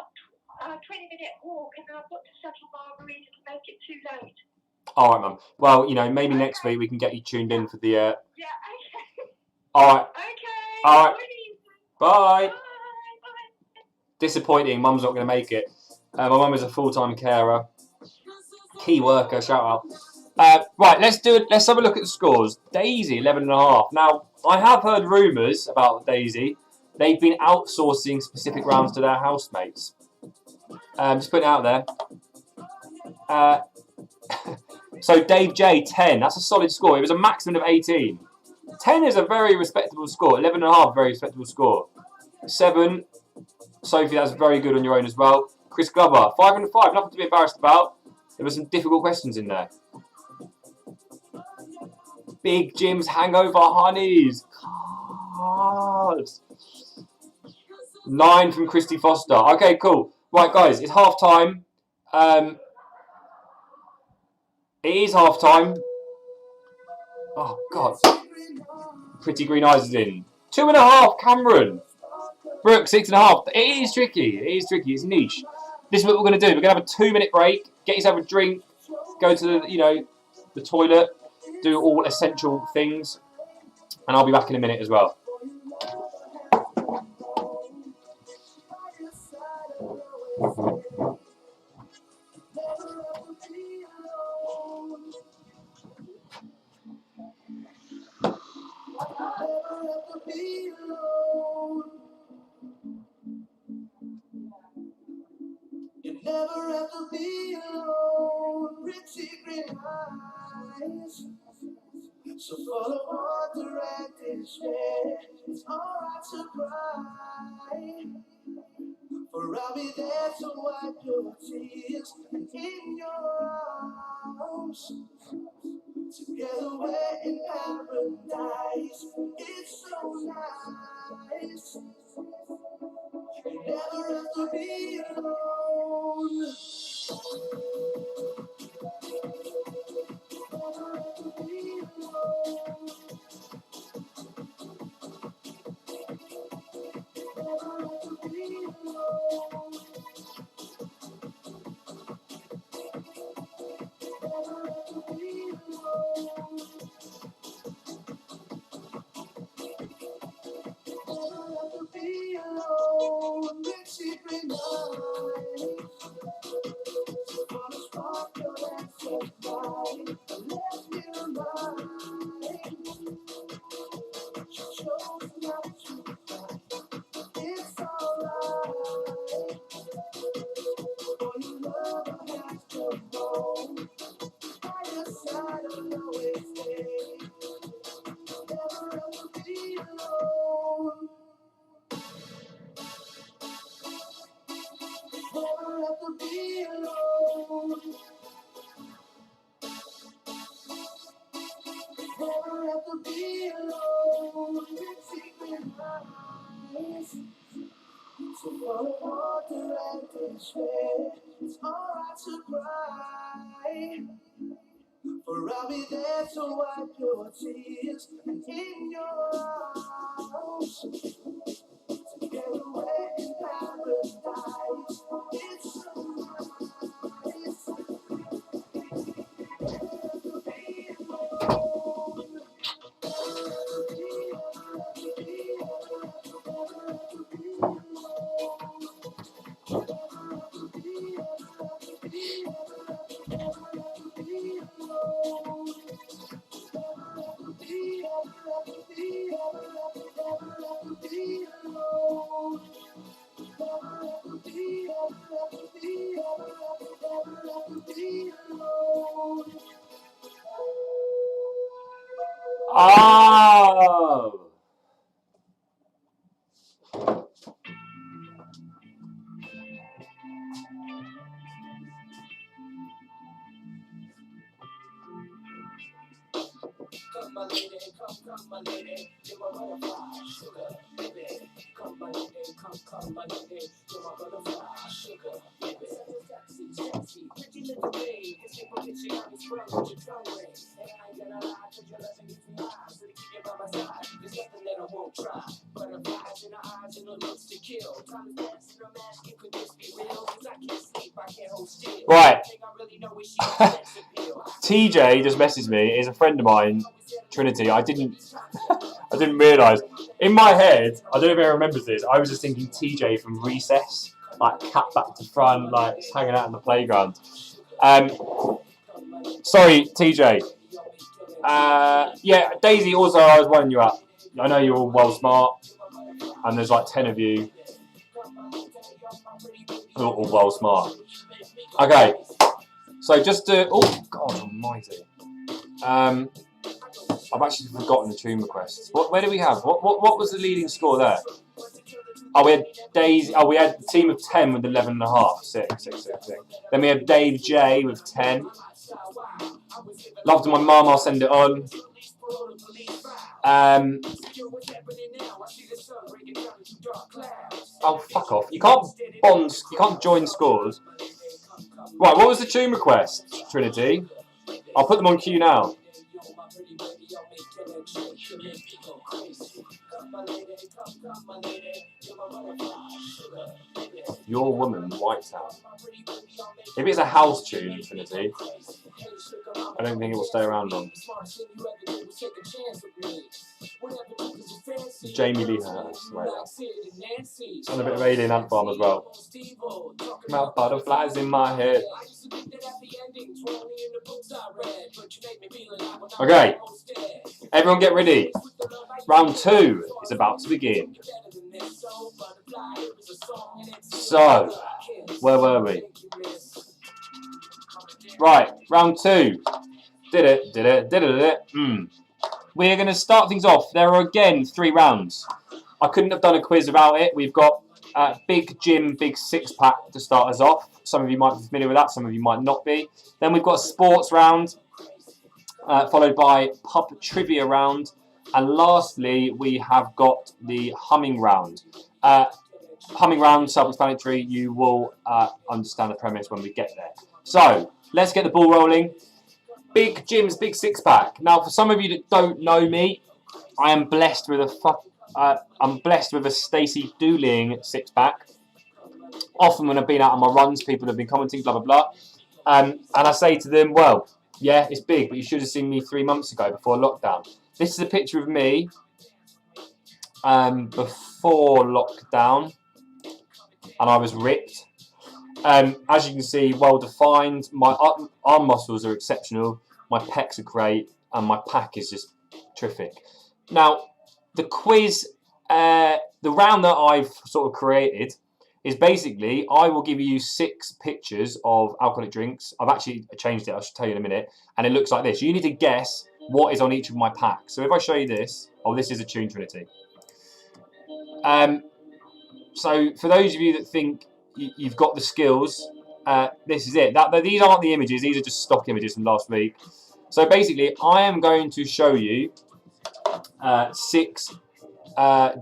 20-minute walk, and then I've got to settle Margarita to make it too late. All right, Mum. Well, you know, maybe next week we can get you tuned in for the... Yeah, okay. All right. Okay. All right. Bye. Bye. Disappointing. Mum's not going to make it. My mum is a full-time carer. Key worker. Shout out. Right, let's have a look at the scores. Daisy, 11.5. Now, I have heard rumours about Daisy. They've been outsourcing specific rounds to their housemates. Just putting it out there. So Dave J, 10. That's a solid score. It was a maximum of 18. 10 is a very respectable score. 11.5, very respectable score. 7. Sophie, that's very good on your own as well. Chris Glover, 5.5. Nothing to be embarrassed about. There were some difficult questions in there. Big Jim's Hangover Honeys. Cards. 9 from Christy Foster. Okay, cool. Right, guys, it's half time. It is half time. Oh, God. Pretty Green Eyes is in. 2.5, Cameron. Brooke, 6.5. It is tricky. It's niche. This is what we're going to do. We're going to have a 2-minute break. Get yourself a drink. Go to the toilet. Do all essential things. And I'll be back in a minute as well. You never have to be alone, pretty green eyes. So full of wonder and despair, it's alright to cry. For I'll be there to wipe your tears and in your arms. Together we're in paradise, it's so nice. You never have to be alone. Never have to be alone. Never have to be alone. Never have to be alone. Never have to be alone. With secret eyes. So for the water and this way, it's alright to cry. For I'll be there to wipe your tears and in your arms. To get away in paradise. It's so nice. To be alone. Oh! Come my lady, come my lady, you're my butterfly, sugar, baby. Come my lady, come my lady, you're my butterfly, sugar, baby. Sexy, pretty little babe, it's your picture on this front with your tongue ring. And I ain't gonna lie, 'cause your loving gets me high, so to keep you by my side, there's nothing that I won't try. Butterflies in her eyes and her looks to kill. Time is passing, I'm asking, could this be real? 'Cause I can't sleep, I can't hold still. Right. I think I really know what she sex appeal. TJ just messaged me. He's a friend of mine, Trinity. I didn't realise. In my head, I don't know if anyone remembers this. I was just thinking TJ from Recess, like cat back to front, like just hanging out in the playground. Sorry, TJ. Yeah, Daisy. Also, I was wondering you up. I know you're all well smart, and there's like 10 of you who are all well smart. Okay. So just to, oh God Almighty, I've actually forgotten the tune requests. Where do we have? What was the leading score there? Oh, we had Daisy. Oh, we had a team of 10 with 11.5. Six. Then we had Dave J with 10. Love to my mum. I'll send it on. Oh, fuck off! You can't join scores. Right, what was the tune request, Trinity? I'll put them on queue now. Your Woman, White Town. If it's a house tune, Trinity, I don't think it will stay around long. Jamie Lee Hurst, right now. And a bit of Alien Ant Farm as well. About butterflies in my head. Okay, everyone get ready. Round 2 is about to begin. So, where were we? Right, round 2. Did it. We're going to start things off. There are again 3 rounds. I couldn't have done a quiz without it. We've got Big Gym, Big Six Pack to start us off. Some of you might be familiar with that, some of you might not be. Then we've got a sports round, followed by pub trivia round. And lastly, we have got the humming round. Humming round, self-explanatory. You will understand the premise when we get there. So, let's get the ball rolling. Big Jim's Big Six Pack. Now, for some of you that don't know me, I am blessed with a Stacey Dooling six pack. Often when I've been out on my runs, people have been commenting, blah blah blah, and I say to them, well, yeah, it's big, but you should have seen me 3 months ago before lockdown. This is a picture of me before lockdown, and I was ripped. As you can see, well defined. My arm muscles are exceptional. My pecs are great, and my pack is just terrific. Now, the quiz, the round that I've sort of created is basically I will give you 6 pictures of alcoholic drinks. I've actually changed it. I'll tell you in a minute. And it looks like this. You need to guess what is on each of my packs. So if I show you this, oh, this is a tune, Trinity. So for those of you that think you've got the skills. This is it. These aren't the images. These are just stock images from last week. So basically, I am going to show you 6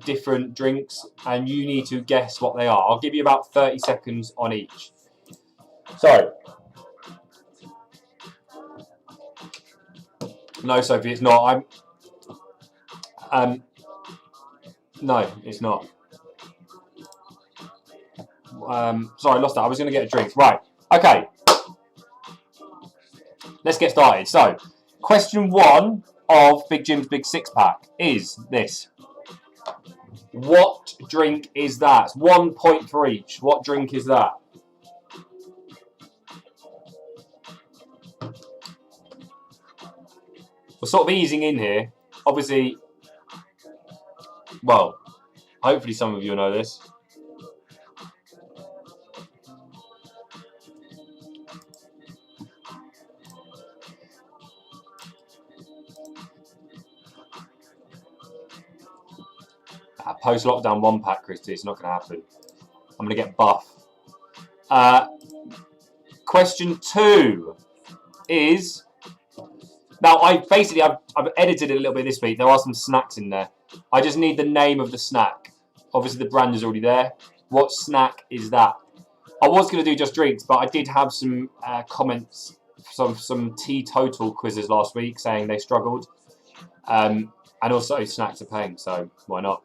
different drinks, and you need to guess what they are. I'll give you about 30 seconds on each. So, no, Sophie, it's not. No, it's not. Sorry, I lost that. I was going to get a drink. Right. Okay. Let's get started. So, question 1 of Big Jim's Big Six Pack is this. What drink is that? It's 1 point for each. What drink is that? We're sort of easing in here. Obviously, well, hopefully some of you know this. Post-lockdown 1 pack, Christy. It's not going to happen. I'm going to get buff. Question 2 is... Now, I've edited it a little bit this week. There are some snacks in there. I just need the name of the snack. Obviously, the brand is already there. What snack is that? I was going to do just drinks, but I did have some comments, some teetotal quizzes last week saying they struggled. And also, snacks are paying, so why not?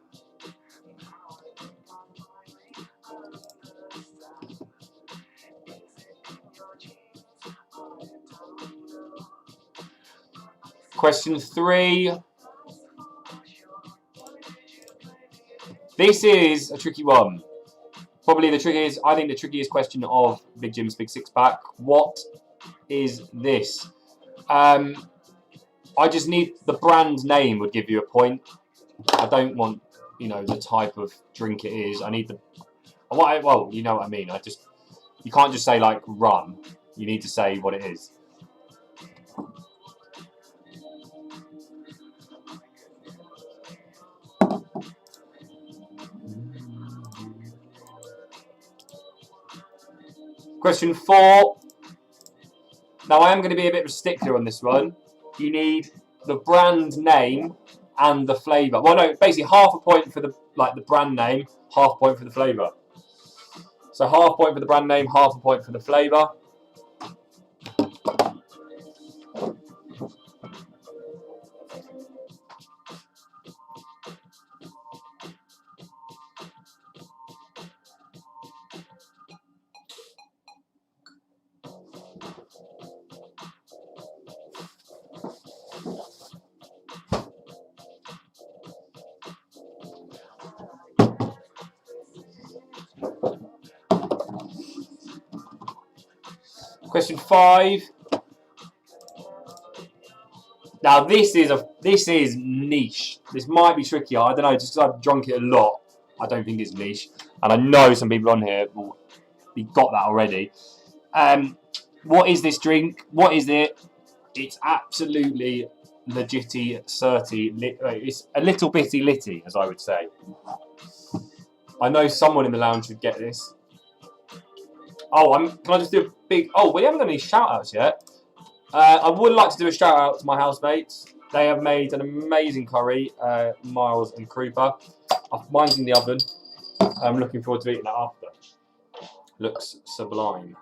Question 3. This is a tricky one. Probably the trickiest, I think the trickiest question of Big Jim's Big Six Pack. What is this? I just need the brand name would give you a point. I don't want, you know, the type of drink it is. I need the, well, you know what I mean. You can't just say like rum. You need to say what it is. Question 4. Now I am going to be a bit of a stickler on this one. You need the brand name and the flavour. Well, no, basically half a point for the brand name, half a point for the flavour. So half a point for the brand name, half a point for the flavour. Question 5. Now this is niche. This might be tricky. I don't know. Just because I've drunk it a lot, I don't think it's niche. And I know some people on here will be got that already. What is this drink? What is it? It's absolutely legitty, certy. It's a little bitty litty, as I would say. I know someone in the lounge would get this. Oh, can I just do a big... Oh, we haven't done any shout-outs yet. I would like to do a shout-out to my housemates. They have made an amazing curry, Miles and Krupa. Mine's in the oven. I'm looking forward to eating that after. Looks sublime.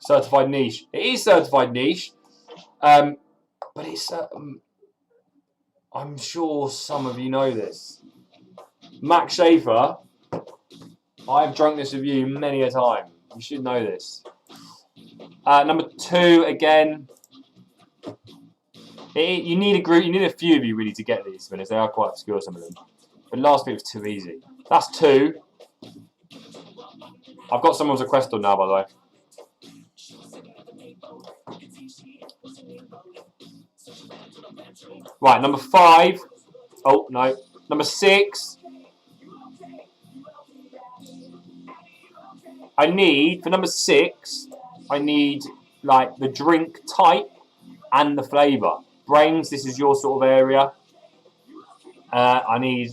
Certified niche. It is certified niche. But it's... I'm sure some of you know this. Max Schaefer... I've drunk this with you many a time. You should know this. Number 2, again. You need a group. You need a few of you really to get these, because they are quite obscure, some of them. But last bit was too easy. That's 2. I've got someone's request on now, by the way. Right, number 5. Oh no, number 6. For number 6, I need like the drink type and the flavour. Brains, this is your sort of area. I need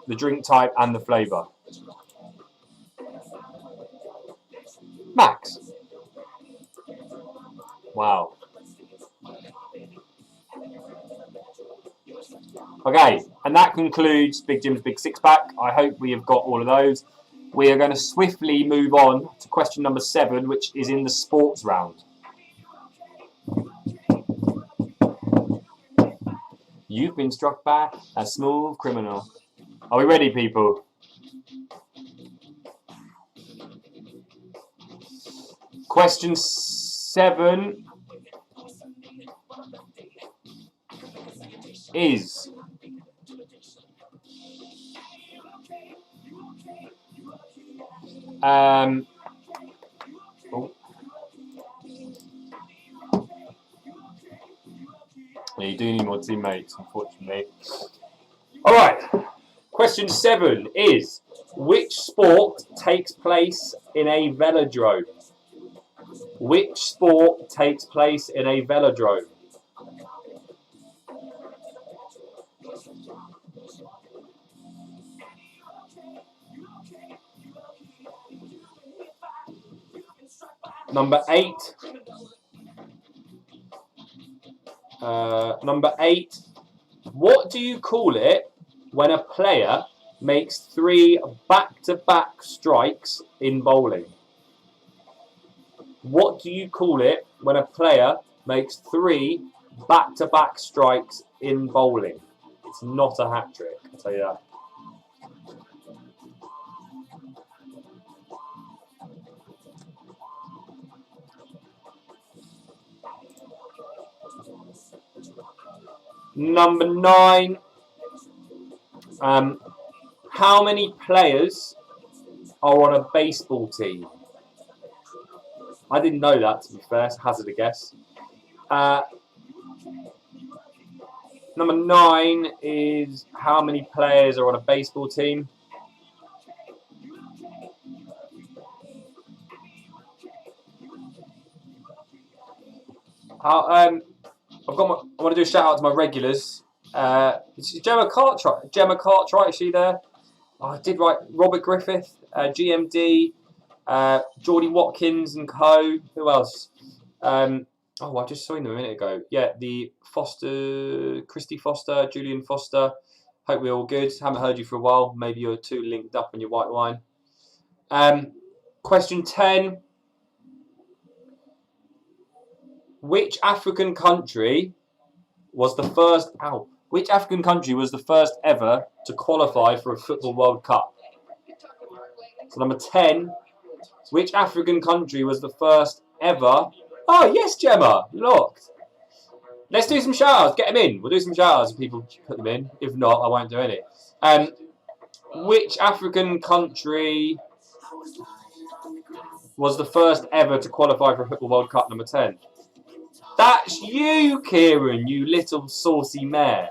the drink type and the flavour. Max. Wow. Okay, and that concludes Big Jim's Big Six Pack. I hope we have got all of those. We are going to swiftly move on to question number 7, which is in the sports round. You've been struck by a smooth criminal. Are we ready, people? Question 7 is... oh. Yeah, you do need more teammates, unfortunately. All right. Question 7 is: which sport takes place in a velodrome? Which sport takes place in a velodrome? Number 8. Number 8. What do you call it when a player makes 3 back-to-back strikes in bowling? What do you call it when a player makes 3 back-to-back strikes in bowling? It's not a hat trick, I'll tell you that. Number 9. How many players are on a baseball team? I didn't know that, to be fair. Hazard a guess. Number 9 is how many players are on a baseball team? I want to do a shout out to my regulars. Gemma Cartwright. Gemma Cartwright, is she there? Oh, I did write Robert Griffith, GMD, Geordie Watkins and co. Who else? I just saw him a minute ago. Yeah, the Foster, Christy Foster, Julian Foster. Hope we're all good. Haven't heard you for a while. Maybe you're too linked up on your white wine. Question 10. Which African country was the first? Which African country was the first ever to qualify for a Football World Cup? So number 10. Which African country was the first ever? Oh yes, Gemma, locked. Let's do some shout-outs. Get them in. We'll do some shout-outs if people put them in. If not, I won't do any. Which African country was the first ever to qualify for a Football World Cup? Number 10. That's you, Kieran, you little saucy mare.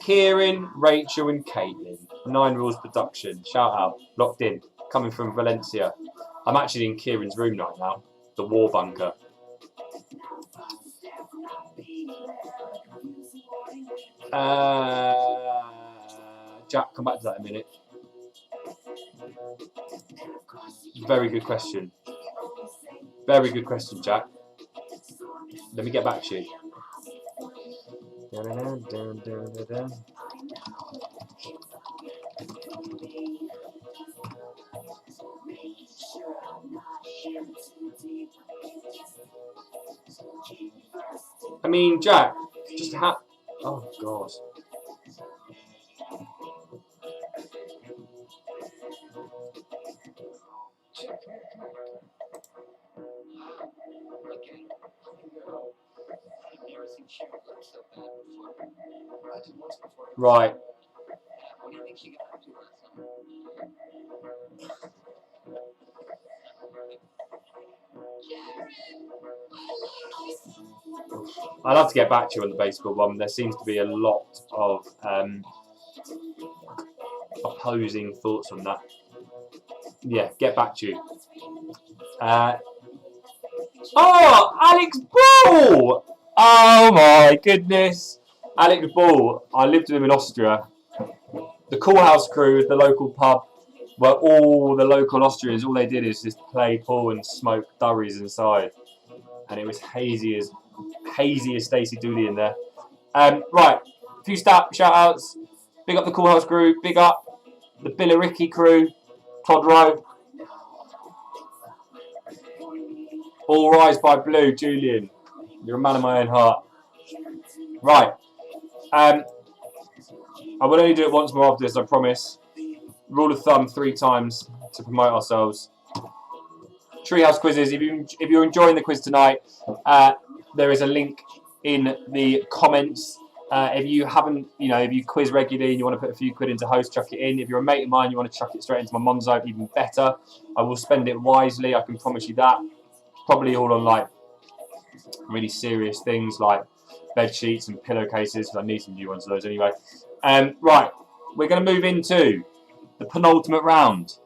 Kieran, Rachel and Caitlin. 9 Rules Production. Shout out. Locked in. Coming from Valencia. I'm actually in Kieran's room right now. The war bunker. Jack, come back to that in a minute. Very good question. Very good question, Jack. Let me get back to you. I mean, Jack, just oh, God. Right. I'll have to get back to you on the baseball one. There seems to be a lot of opposing thoughts on that. Yeah, get back to you. Oh, Alex Ball! Oh my goodness. Alex Ball. I lived with him in Austria. The Cool House crew is the local pub where all the local Austrians, all they did is just play pool and smoke durries inside. And it was hazy as Stacey Dooley in there. Right, a few shout outs. Big up the Cool House crew. Big up the Billericay crew. Todd Rowe. All Rise by Blue. Julian, you're a man of my own heart. Right. I will only do it once more after this, I promise. Rule of thumb 3 times to promote ourselves. Treehouse quizzes. If you're enjoying the quiz tonight, there is a link in the comments. If you haven't, if you quiz regularly and you want to put a few quid into host, chuck it in. If you're a mate of mine, you want to chuck it straight into my Monzo, even better. I will spend it wisely. I can promise you that. Probably all on like really serious things like bed sheets and pillowcases. I need some new ones of those anyway. Right, we're going to move into the penultimate round,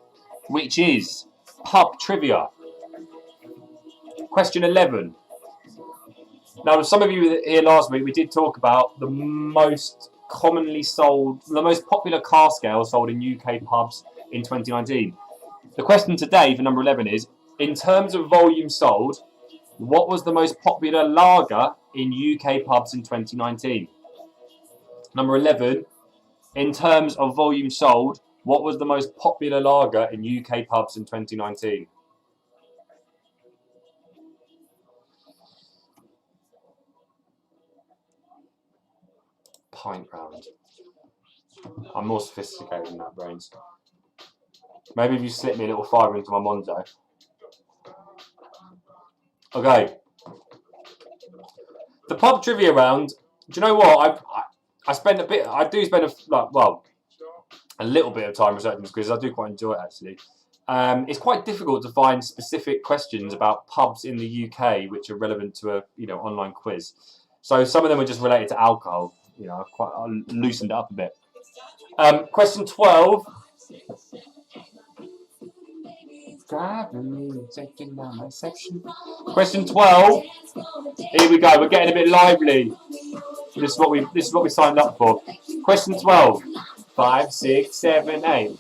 which is pub trivia. Question 11. Now, some of you here last week, we did talk about the most popular car scale sold in UK pubs in 2019. The question today for number 11 is, in terms of volume sold, what was the most popular lager in UK pubs in 2019? Number 11, in terms of volume sold, what was the most popular lager in UK pubs in 2019? Pint round. I'm more sophisticated than that, Brains. Maybe if you slip me a little fiver into my Monzo. Okay. The pub trivia round. Do you know what? I spend a bit. I do spend a little bit of time researching this quiz. I do quite enjoy it actually. It's quite difficult to find specific questions about pubs in the UK which are relevant to a online quiz. So some of them are just related to alcohol. I loosened it up a bit. Question 12. Question 12. Here we go. We're getting a bit lively. This is what we signed up for. Question 12. 5, 6, 7, 8.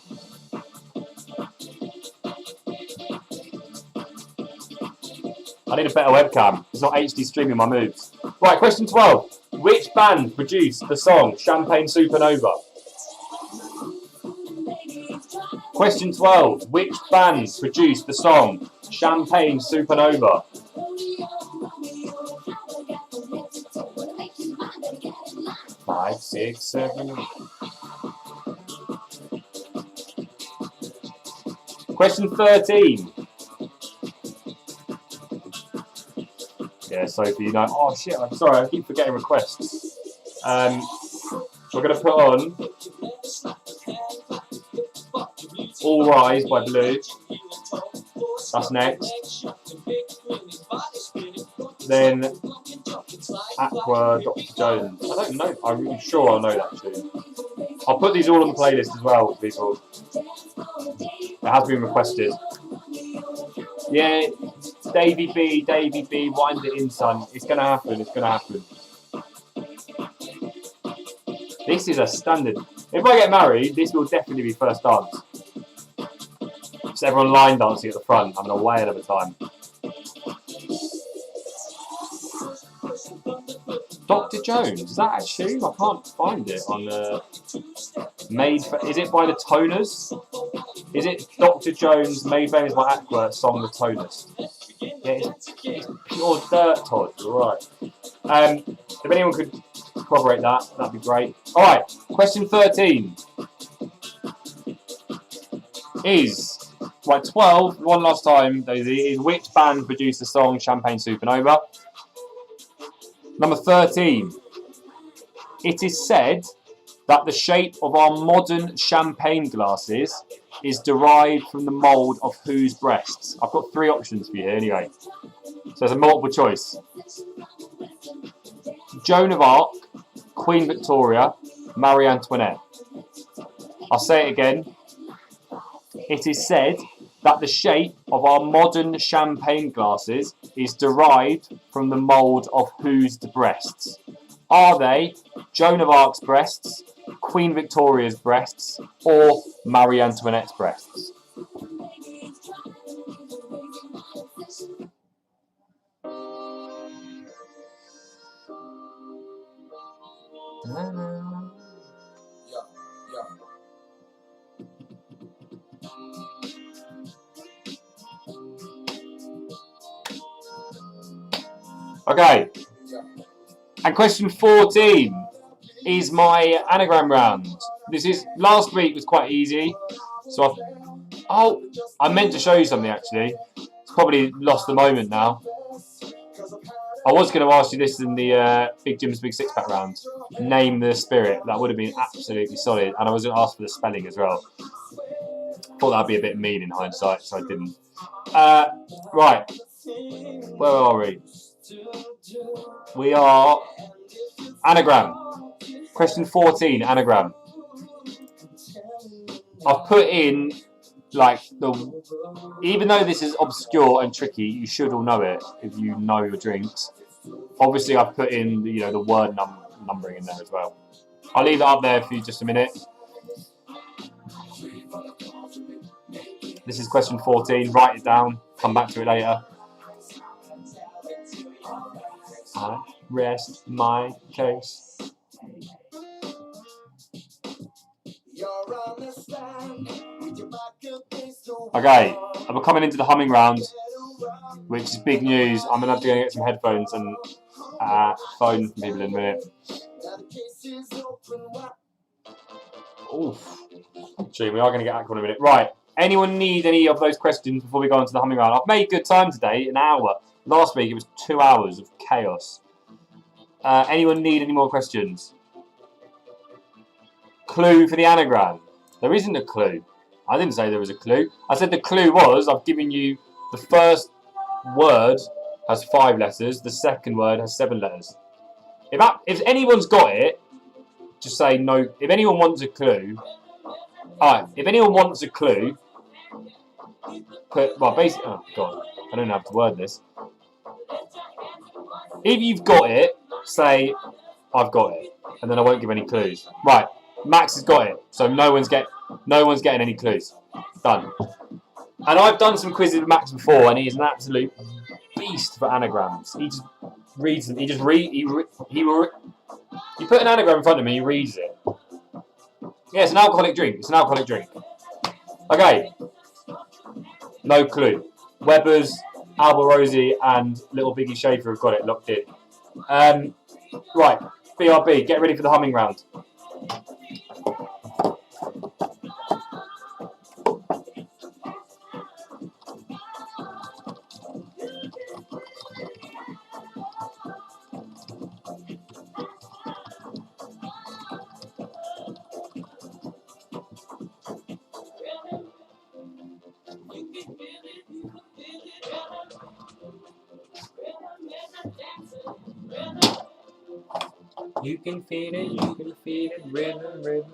I need a better webcam. It's not HD streaming my moves. Right, question 12. Which band produced the song Champagne Supernova? Question 12. Which band produced the song Champagne Supernova? Five, 6, 7. Question 13. Yeah, Sophie, oh shit, I'm sorry, I keep forgetting requests. We're going to put on All Rise by Blue. That's next. Then Aqua, Dr. Jones. I don't know, I'm sure I'll know that tune. I'll put these all on the playlist as well, people. It has been requested. Yeah, Davey B, wind it in, son. It's going to happen. This is a standard. If I get married, this will definitely be first dance. Just everyone line dancing at the front, having a whale of a time. Dr. Jones, is that a tune? I can't find it on the is it by the Toners? Is it Dr. Jones, made famous by Aqua, song The Toners? Yeah, it's pure dirt, Todd. Right. If anyone could corroborate that, that'd be great. Alright, question 13 is 12, one last time, Daisy, is which band produced the song Champagne Supernova? Number 13. It is said that the shape of our modern champagne glasses is derived from the mould of whose breasts? I've got 3 options for you here anyway. So there's a multiple choice. Joan of Arc, Queen Victoria, Marie Antoinette. I'll say it again. It is said that the shape of our modern champagne glasses is derived from the mould of whose breasts? Are they Joan of Arc's breasts, Queen Victoria's breasts or Marie Antoinette's breasts? Okay. And question 14 is my anagram round. Last week was quite easy. So I meant to show you something actually. It's probably lost the moment now. I was going to ask you this in the Big Jim's Big Six Pack round. Name the spirit. That would have been absolutely solid. And I was going to ask for the spelling as well. Thought that'd be a bit mean in hindsight, so I didn't. Right. Where are we? We are anagram. Question 14, anagram. I've put in even though this is obscure and tricky, you should all know it if you know your drinks. Obviously, I've put in the word numbering in there as well. I'll leave that up there for you just a minute. This is question 14. Write it down. Come back to it later. I rest my case. Okay, I'm coming into the humming round, which is big news. I'm going to have to go and get some headphones and phone from people in a minute. Oof. Gee, we are going to get that in a minute. Right, anyone need any of those questions before we go on to the humming round? I've made good time today, an hour. Last week it was 2 hours of chaos. Anyone need any more questions? Clue for the anagram. There isn't a clue. I didn't say there was a clue. I said the clue was I've given you the first word has 5 letters. The second word has 7 letters. If anyone's got it, just say no. If anyone wants a clue, alright. If anyone wants a clue, basically. Oh god, I don't know how to word this. If you've got it, say I've got it, and then I won't give any clues. Right. Max has got it, so no one's getting any clues. Done. And I've done some quizzes with Max before, and he's an absolute beast for anagrams. He just reads them. You put an anagram in front of him, he reads it. Yeah, it's an alcoholic drink. It's an alcoholic drink. Okay. No clue. Weber's, Alborosi, and Little Biggie Schaefer have got it locked in. Right. BRB, get ready for the humming round. You can feel it, rhythm, rhythm.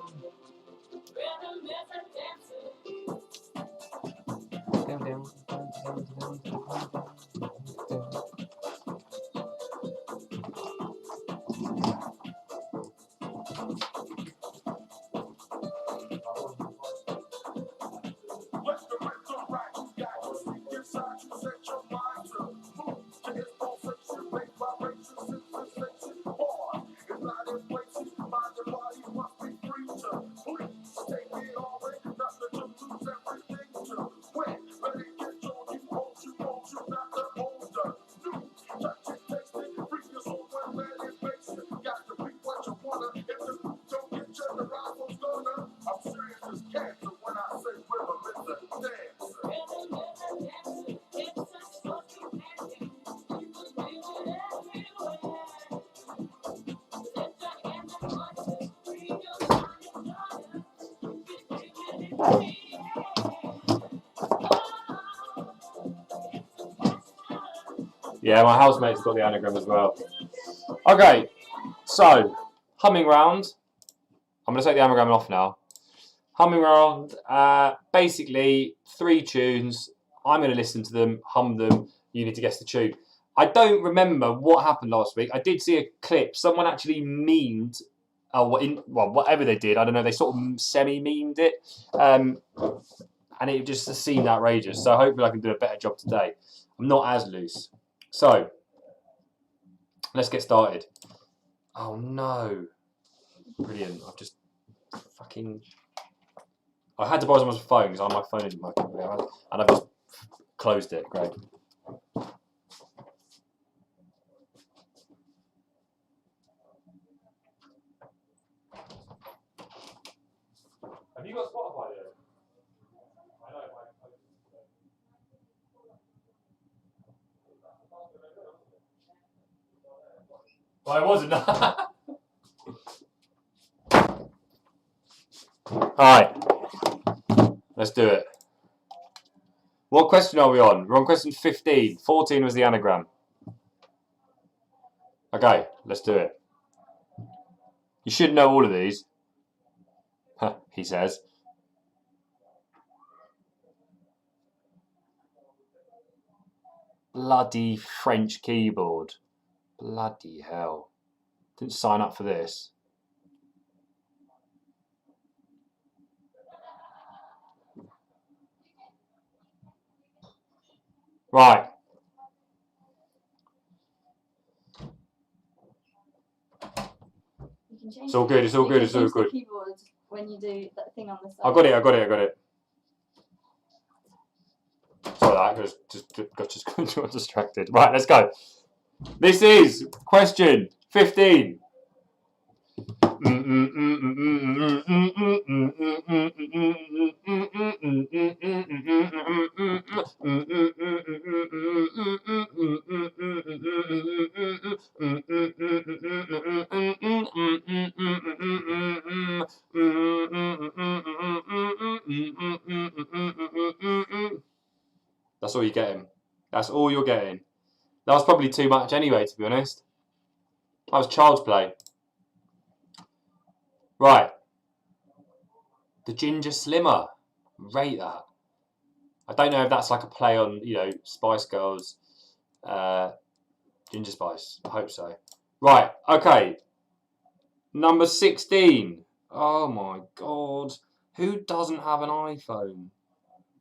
Yeah, my housemate's got the anagram as well. Okay, so humming round. I'm going to take the anagram off now. Humming round, basically 3 tunes. I'm going to listen to them, hum them. You need to guess the tune. I don't remember what happened last week. I did see a clip. Someone actually memed whatever they did, I don't know. They sort of semi-memed it, and it just seemed outrageous. So hopefully I can do a better job today. I'm not as loose. So let's get started. Oh no! Brilliant. I've just fucking. I had to borrow someone's phone because my phone isn't working, and I've just closed it. Great. Have you got Spotify there? I know. Well, it wasn't. Alright. Let's do it. What question are we on? We're on question 15. 14 was the anagram. Okay, let's do it. You should know all of these. He says. Bloody French keyboard. Bloody hell. Didn't sign up for this. Right. It's all good, it's all good, it's all good. Keyboard when you do that thing on the side. I got it. Sorry, that just got distracted. Right, let's go. This is question 15. That's all you're getting. That's all you're getting. That was probably too much anyway, to be honest. That was child's play. Right. The Ginger Slimmer. Rate that. I don't know if that's like a play on, you know, Spice Girls. Ginger Spice. I hope so. Right. Okay. Number 16. Oh my God. Who doesn't have an iPhone?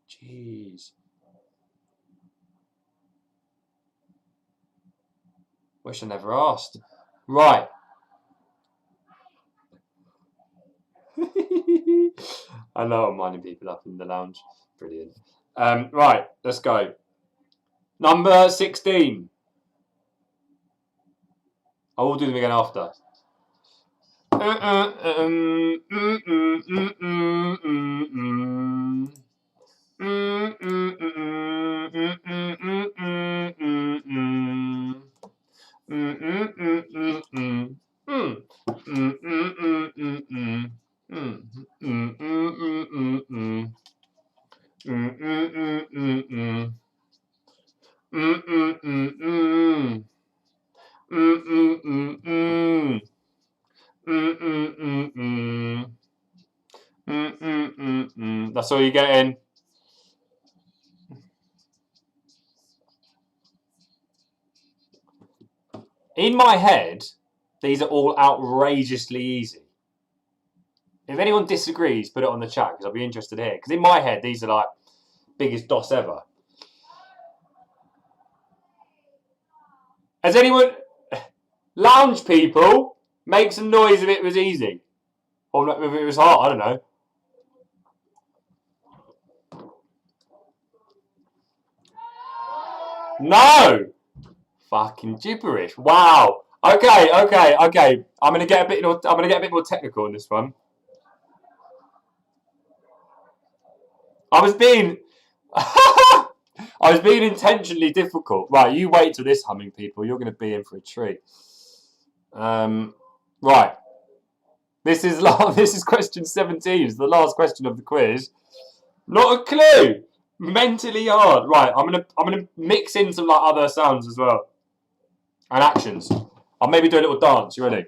Jeez. Wish I never asked. Right. I know I'm winding people up in the lounge. Brilliant. Right, let's go. Number 16. I will do them again after. That's all you're getting. In my head, these are all outrageously easy. If anyone disagrees, put it on the chat because I'll be interested here. Because in my head, these are like biggest DOS ever. Has anyone... Lounge people, make some noise if it was easy. Or if it was hard, I don't know. No! Fucking gibberish. Wow. Okay. I'm gonna get a bit more technical in this one. I was being intentionally difficult. Right, you wait till this humming, people. You're gonna be in for a treat. Right. This is question 17. It's the last question of the quiz. Not a clue. Mentally hard. Right, I'm gonna mix in some like other sounds as well. And actions. I'll maybe do a little dance. You ready?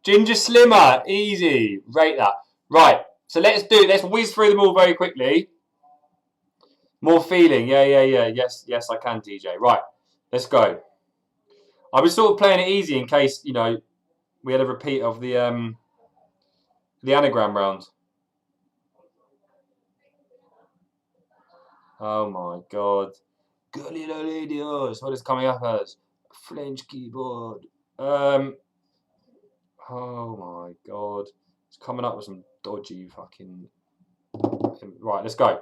Ginger Slimmer, easy. Rate that. Right, so let's whiz through them all very quickly. More feeling, yeah. Yes, I can, DJ. Right, let's go. I was sort of playing it easy in case, you know, we had a repeat of the anagram round. Oh my god. Galileo Dios. What is coming up as? French keyboard. Oh my god. It's coming up with some dodgy fucking... Right, let's go.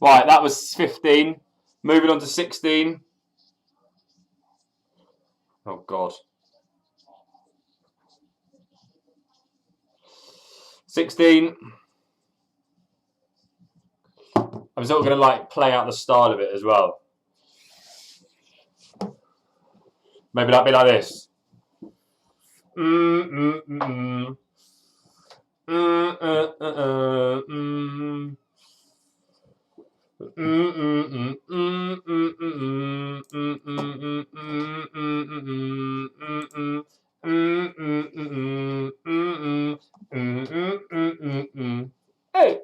Right, that was 15. Moving on to 16. Oh god. 16. I'm sort of going to like play out the style of it as well. Maybe that'd be like this. Hey.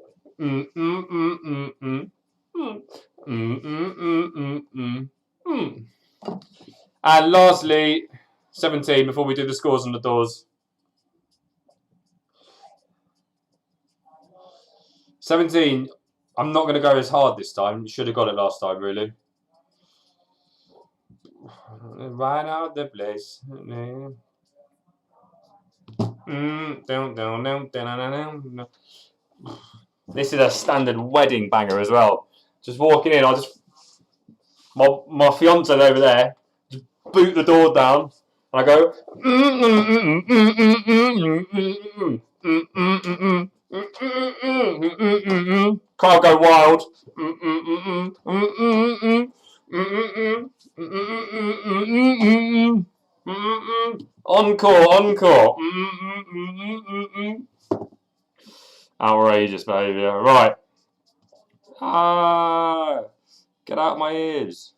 And lastly, 17 before we do the scores on the doors. 17. I'm not going to go as hard this time. You should have got it last time, really. Right out the place. This is a standard wedding banger as well. Just walking in, my fiance's over there, just boot the door down, and I go, can't go wild. Encore. Outrageous behaviour. Right. Get out of my ears.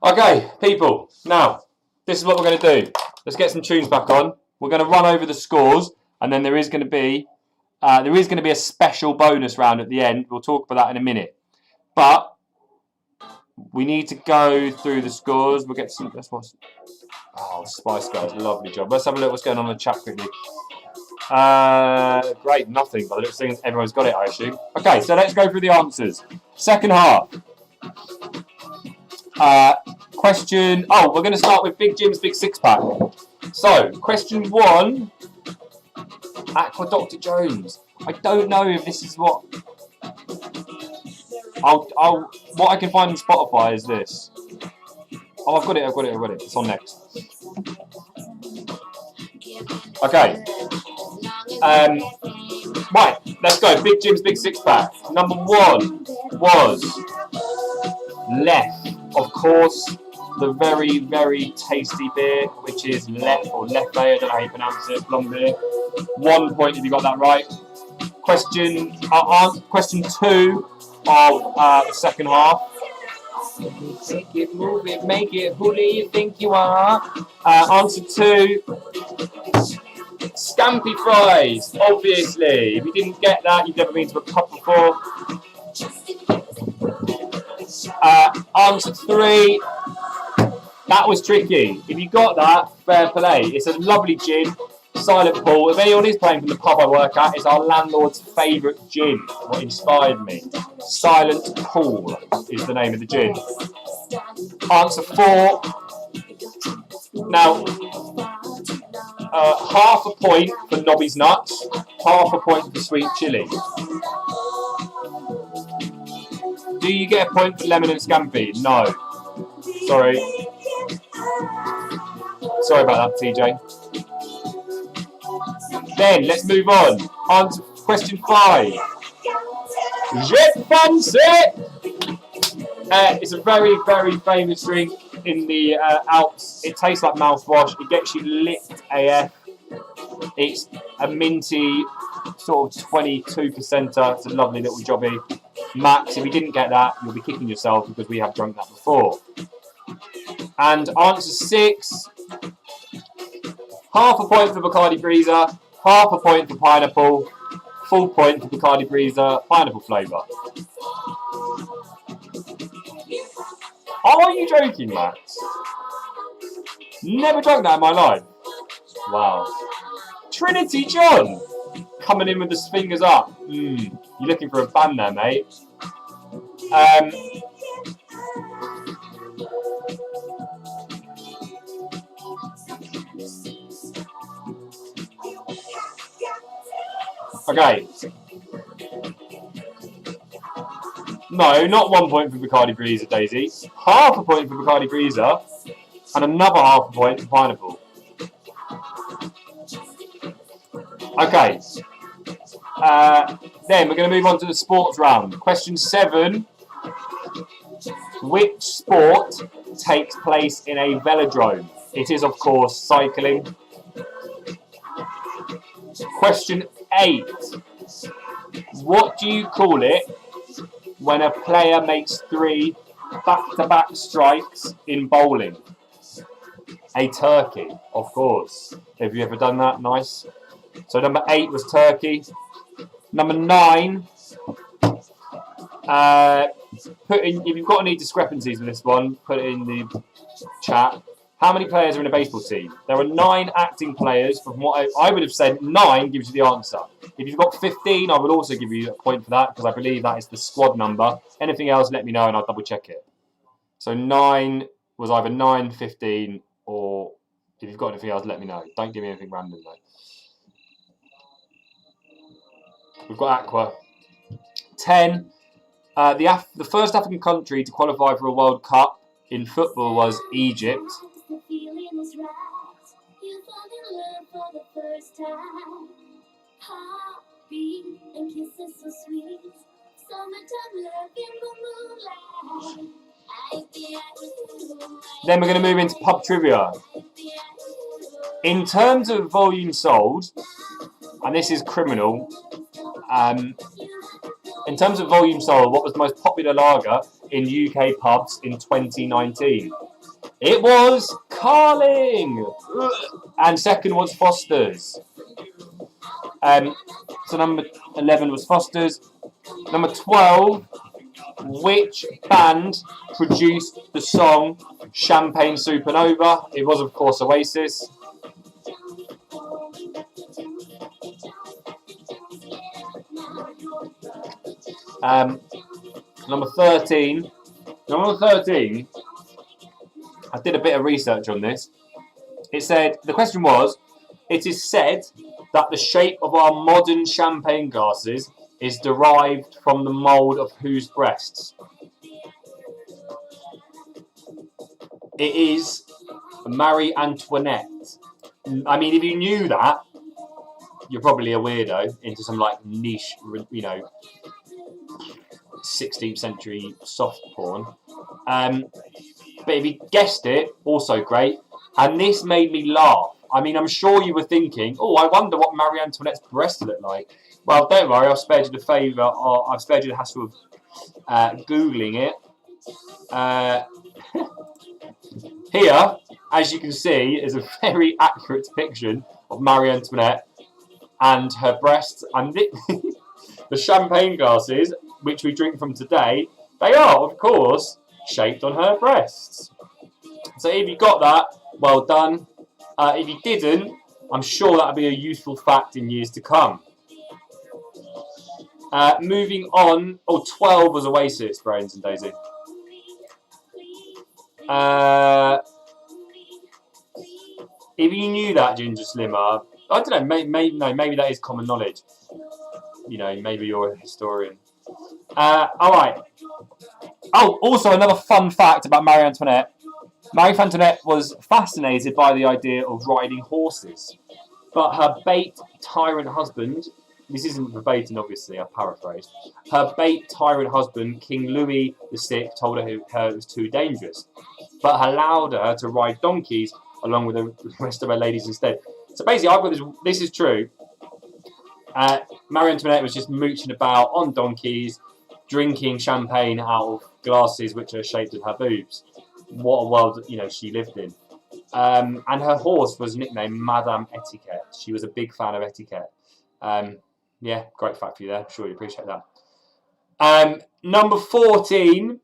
Okay, people. Now, this is what we're going to do. Let's get some tunes back on. We're going to run over the scores, and then there is going to be a special bonus round at the end. We'll talk about that in a minute. But we need to go through the scores. We'll get some. Oh, Spice Girls, lovely job. Let's have a look what's going on in the chat quickly. Great, nothing. By the looks of things, everyone's got it, I assume. Okay, so let's go through the answers. Second half. Question. Oh, we're going to start with Big Jim's Big Six Pack. So, question 1. Aqua Dr. Jones. I don't know if this is what. What I can find on Spotify is this. Oh, I've got it. It's on next. Okay. Right, let's go. Big Jim's Big Six Pack. Number 1 was Lef. Of course, the very, very tasty beer, which is Lef or Leffe. I don't know how you pronounce it. Long beer. 1 point if you got that right. Question 2 of the second half. Take it, move it, make it. Who do you think you are? Answer 2. Scampi fries, obviously. If you didn't get that, you've never been to a pub before. Answer 3. That was tricky. If you got that, fair play. It's a lovely gin, Silent Pool. If anyone is playing from the pub I work at, it's our landlord's favourite gin. What inspired me. Silent Pool is the name of the gin. Answer 4. Now, half a point for Nobby's Nuts, half a point for Sweet Chili. Do you get a point for Lemon and Scampi? No. Sorry. Sorry about that, TJ. Then, let's move on. On to question 5. Je pense! It's a very, very famous drink in the Alps. It tastes like mouthwash. It gets you lit AF. It's a minty sort of 22%er. It's a lovely little jobby. Max, if you didn't get that, you'll be kicking yourself because we have drunk that before. And answer 6. Half a point for Bacardi Breezer, half a point for pineapple, full point for Bacardi Breezer, pineapple flavour. Are you joking, Max? Never drunk that in my life. Wow. Trinity John! Coming in with his fingers up. You're looking for a band there, mate. Okay. No, not 1 point for Bacardi Breezer, Daisy. Half a point for Bacardi Breezer, and another half a point for pineapple. Okay. Then we're going to move on to the sports round. Question 7. Which sport takes place in a velodrome? It is, of course, cycling. Question 8. What do you call it when a player makes 3 back-to-back strikes in bowling? A turkey, of course. Have you ever done that? Nice. So number 8 was turkey. Number 9. If you've got any discrepancies with this one, put it in the chat. How many players are in a baseball team? There are 9 acting players. From what I would have said, 9 gives you the answer. If you've got 15, I would also give you a point for that because I believe that is the squad number. Anything else, let me know and I'll double check it. So 9 was either 9, 15, or if you've got anything else, let me know. Don't give me anything random though. We've got Aqua. 10. The first African country to qualify for a World Cup in football was Egypt. Then we're going to move into pub trivia. In terms of volume sold, and this is criminal, in terms of volume sold, what was the most popular lager in UK pubs in 2019? It was Carling! And second was Foster's. So number 11 was Foster's. Number 12, which band produced the song Champagne Supernova? It was, of course, Oasis. Number 13. Number 13. I did a bit of research on this. It said, the question was, it is said that the shape of our modern champagne glasses is derived from the mould of whose breasts? It is Marie Antoinette. I mean, if you knew that, you're probably a weirdo into some like niche, 16th century soft porn. But if you guessed it, also great. And this made me laugh. I mean, I'm sure you were thinking, oh, I wonder what Marie Antoinette's breasts look like. Well, don't worry, I've spared you the favour, or I've spared you the hassle of Googling it. Here, as you can see, is a very accurate depiction of Marie Antoinette and her breasts. And the champagne glasses, which we drink from today, They are, of course, shaped on her breasts. So if you got that, well done. If you didn't, I'm sure that'll be a useful fact in years to come. Moving on. Oh, 12 was Oasis, Brains and Daisy. If you knew that, Ginger Slimmer, I don't know, maybe that is common knowledge. You know, maybe you're a historian. Alright. Oh, also another fun fact about Marie Antoinette. Marie Antoinette was fascinated by the idea of riding horses. But her bait tyrant husband, this isn't verbatim obviously, I paraphrased. Her bait tyrant husband, King Louis VI, told her it was too dangerous. But allowed her to ride donkeys along with the rest of her ladies instead. So basically, I've got this is true. Marie Antoinette was just mooching about on donkeys, drinking champagne out of glasses which are shaped as her boobs. What a world, you know, she lived in. And her horse was nicknamed Madame Etiquette. She was a big fan of etiquette. Yeah, great fact for you there. I'm sure you appreciate that. Number 14,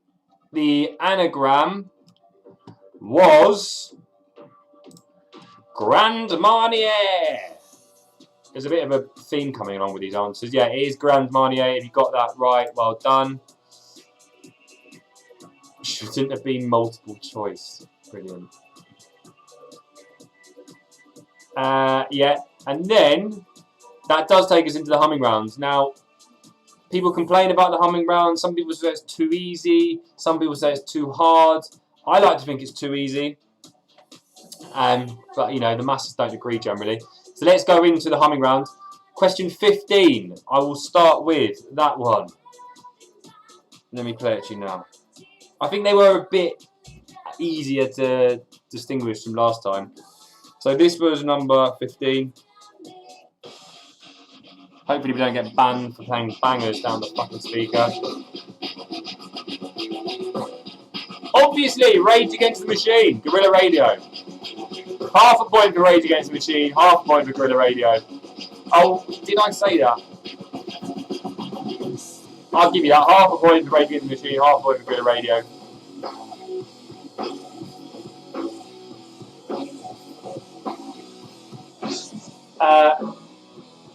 the anagram was Grand Marnier. There's a bit of a theme coming along with these answers. Yeah, it is Grand Marnier. If you got that right, well done. Shouldn't have been multiple choice. Brilliant. Yeah, and then that does take us into the humming rounds. Now, people complain about the humming rounds. Some people say it's too easy. Some people say it's too hard. I like to think it's too easy. But, you know, the masses don't agree generally. So let's go into the humming round. Question 15. I will start with that one. Let me play it to you now. I think they were a bit easier to distinguish from last time. So this was number 15. Hopefully we don't get banned for playing bangers down the fucking speaker. Obviously, Rage Against the Machine, Guerrilla Radio. Half a point for Rage Against the Machine, half a point for Guerrilla Radio. Oh, did I say that? I'll give you that. Half a point for Rage Against the Machine, half a point for Guerrilla Radio.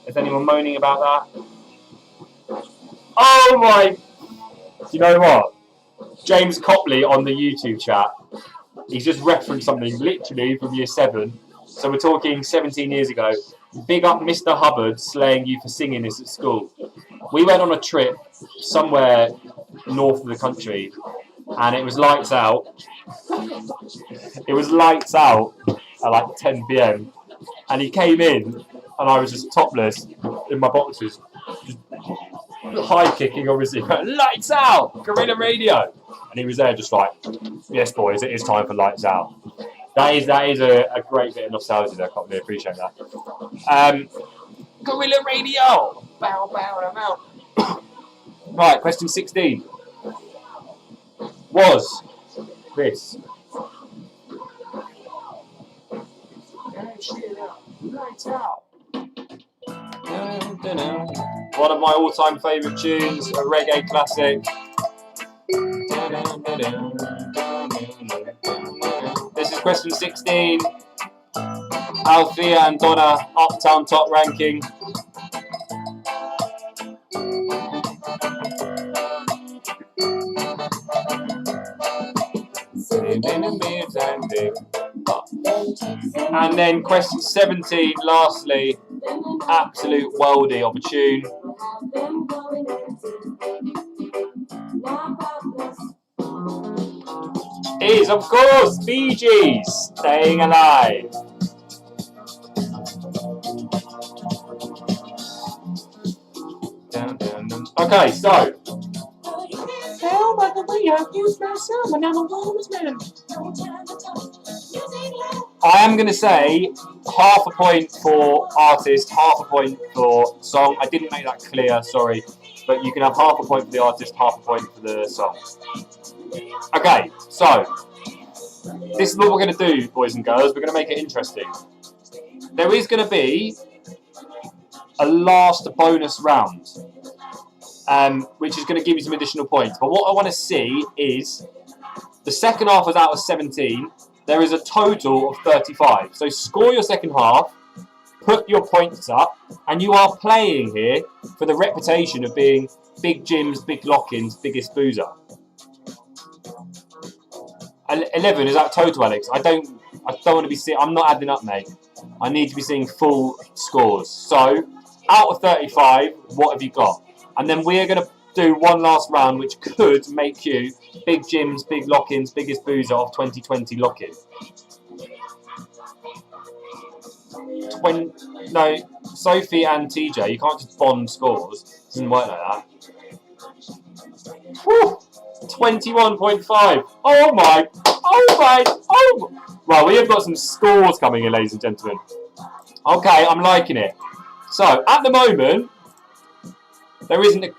Is anyone moaning about that? Oh my! Do you know what? James Copley on the YouTube chat, he's just referenced something literally from year 7. So we're talking 17 years ago. Big up Mr. Hubbard slaying you for singing this at school. We went on a trip somewhere north of the country and it was lights out. It was lights out at like 10 PM and he came in and I was just topless in my boxers, just high kicking obviously, lights out, Guerrilla Radio. And he was there just like, yes boys, it is time for lights out. That is a great bit of nostalgia there, Copley, I appreciate that. Guerrilla Radio! Bow, bow, bow. Right, question 16 was this. Lights out. One of my all-time favourite tunes, a reggae classic. This is question 16. Althea and Donna, Uptown Top ranking. And then question 17, lastly, absolute worldie of a tune. Is, of course, Bee Gees, Staying Alive. Okay, so. Tell by the way I use myself when I'm a woman's man. I am going to say half a point for artist, half a point for song. I didn't make that clear, sorry. But you can have half a point for the artist, half a point for the song. Okay, so this is what we're going to do, boys and girls. We're going to make it interesting. There is going to be a last bonus round. which is going to give you some additional points. But what I want to see is the second half was out of 17. There is a total of 35. So score your second half, put your points up, and you are playing here for the reputation of being Big Jim's, Big Lock-in's biggest boozer. 11 is that total, Alex? I don't want to be seeing. I'm not adding up, mate. I need to be seeing full scores. So out of 35, what have you got? And then we are going to do one last round, which could make you Big Jim's, Big Lock-in's biggest boozer of 2020 Lock-in. No, Sophie and TJ, you can't just bond scores. It doesn't work like that. Whew, 21.5. Oh my. Well, we have got some scores coming in, ladies and gentlemen. Okay, I'm liking it. So, at the moment, there is a,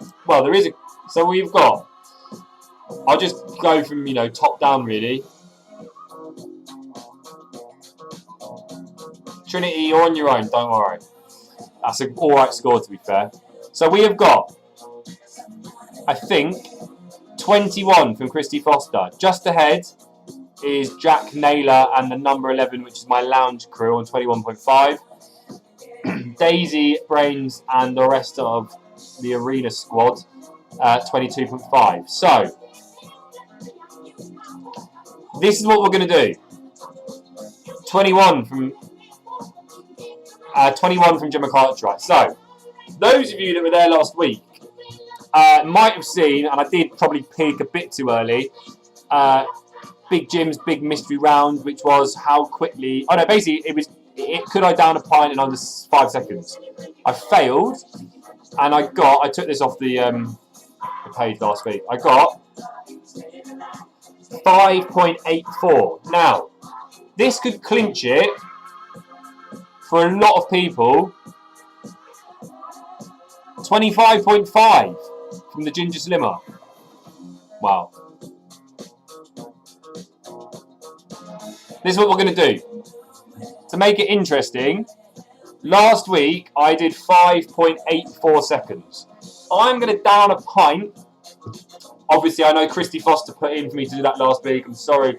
so we've got, I'll just go from, top down really. Trinity, you're on your own, don't worry. That's an alright score, to be fair. So we have got, I think, 21 from Christy Foster. Just ahead is Jack Naylor and the number 11, which is my lounge crew, on 21.5. Daisy, Brains, and the rest of the arena squad, 22.5. So, this is what we're going to do. 21 from Gemma Cartwright. So, those of you that were there last week might have seen, and I did probably peak a bit too early, Big Jim's big mystery round, which was how quickly... Oh no, basically it was, could I down a pint in under 5 seconds? I failed, and I took this off the page last week. I got 5.84. Now, this could clinch it for a lot of people. 25.5 from the Ginger Slimmer. Wow. This is what we're going to do. To make it interesting, last week I did 5.84 seconds. I'm going to down a pint. Obviously, I know Christy Foster put in for me to do that last week. I'm sorry.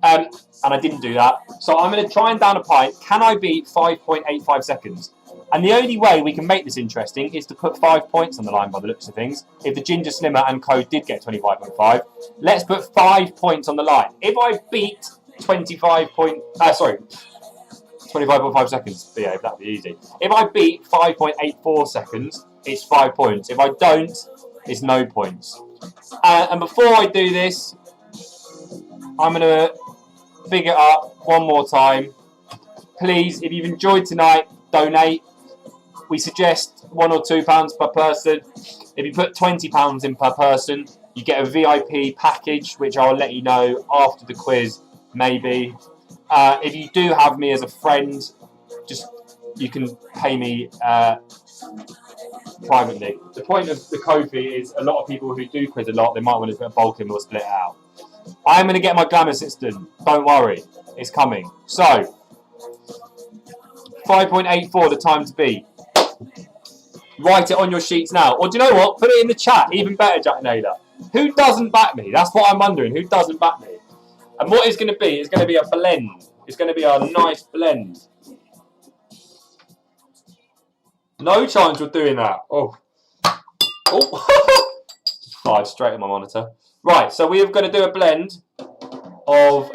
And I didn't do that. So I'm going to try and down a pint. Can I beat 5.85 seconds? And the only way we can make this interesting is to put 5 points on the line by the looks of things. If the Ginger Slimmer and Co did get 25.5, let's put 5 points on the line. If I beat 25.5 seconds, but yeah, that'd be easy. If I beat 5.84 seconds, it's 5 points. If I don't, it's no points. And before I do this, I'm going to big it up one more time. Please, if you've enjoyed tonight, donate. We suggest £1 or £2 per person. If you put £20 in per person, you get a VIP package, which I'll let you know after the quiz, maybe. If you do have me as a friend, you can pay me privately. The point of the Ko-fi is a lot of people who do quiz a lot, they might want to put a bulk in or split it out. I'm going to get my glamour system. Don't worry, it's coming. So, 5.84 the time to beat. Write it on your sheets now. Or do you know what? Put it in the chat. Even better, Jack Naylor. Who doesn't back me? That's what I'm wondering. Who doesn't back me? And what it's going to be, it's going to be a blend. It's going to be a nice blend. No chance of doing that. Oh. Fired straight on my monitor. Right, so we have got to do a blend of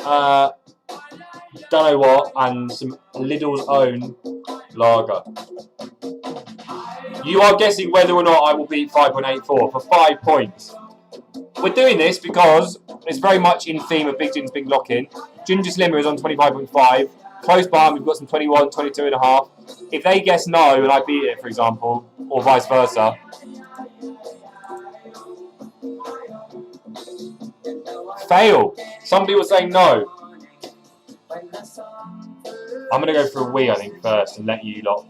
don't know what, and some Lidl's own lager. You are guessing whether or not I will beat 5.84 for 5 points. We're doing this because it's very much in theme of Big Jim's Big Lock-in. Ginger Slimmer is on 25.5. Close behind, we've got some 21, 22.5. If they guess no and I beat it, for example, or vice versa. Fail. Some people saying no. I'm going to go for a wee, I think, first and let you lot.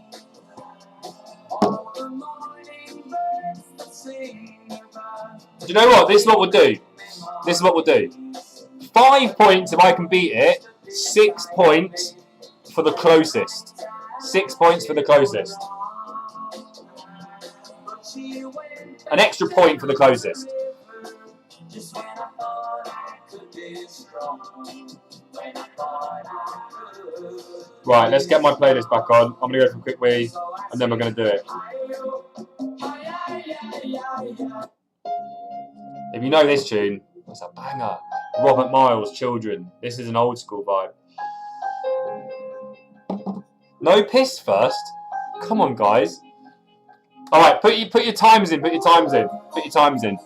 Do you know what? This is what we'll do. This is what we'll do. 5 points if I can beat it. 6 points for the closest. 6 points for the closest. An extra point for the closest. Just when I thought I could be strong, when I thought I could. Right, let's get my playlist back on. I'm going to go for a quick wee, and then we're going to do it. If you know this tune, it's a banger. Robert Miles, Children. This is an old school vibe. No piss first? Come on, guys. Alright, put your times in, put your times in. Put your times in.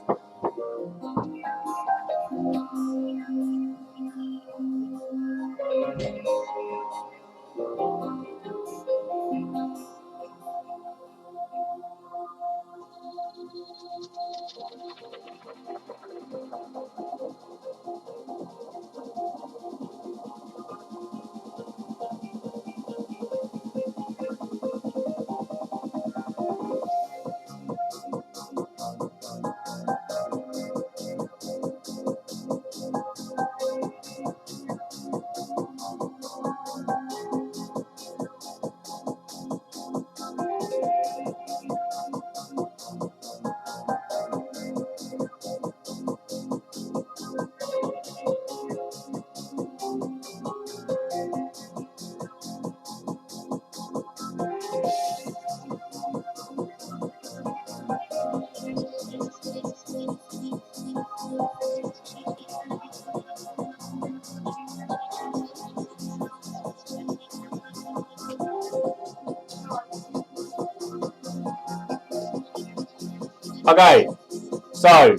Okay, so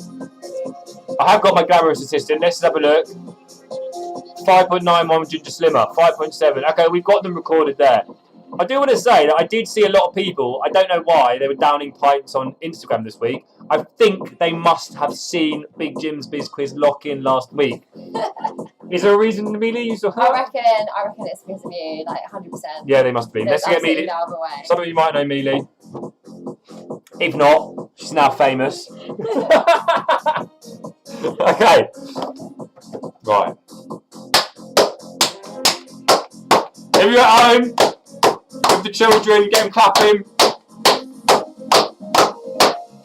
I have got my glamorous assistant. Let's have a look. 5.91 Ginger Slimmer, 5.7. Okay, we've got them recorded there. I do want to say that I did see a lot of people, I don't know why, they were downing pints on Instagram this week. I think they must have seen Big Jim's Biz Quiz lock-in last week. Is there a reason, Amelia? I reckon it's because of you, like 100%. Yeah, they must be. Let's get absolutely Amelia. no other way. Some of you might know Amelia. If not, she's now famous. Okay. Right. If you're at home with the children, get them clapping.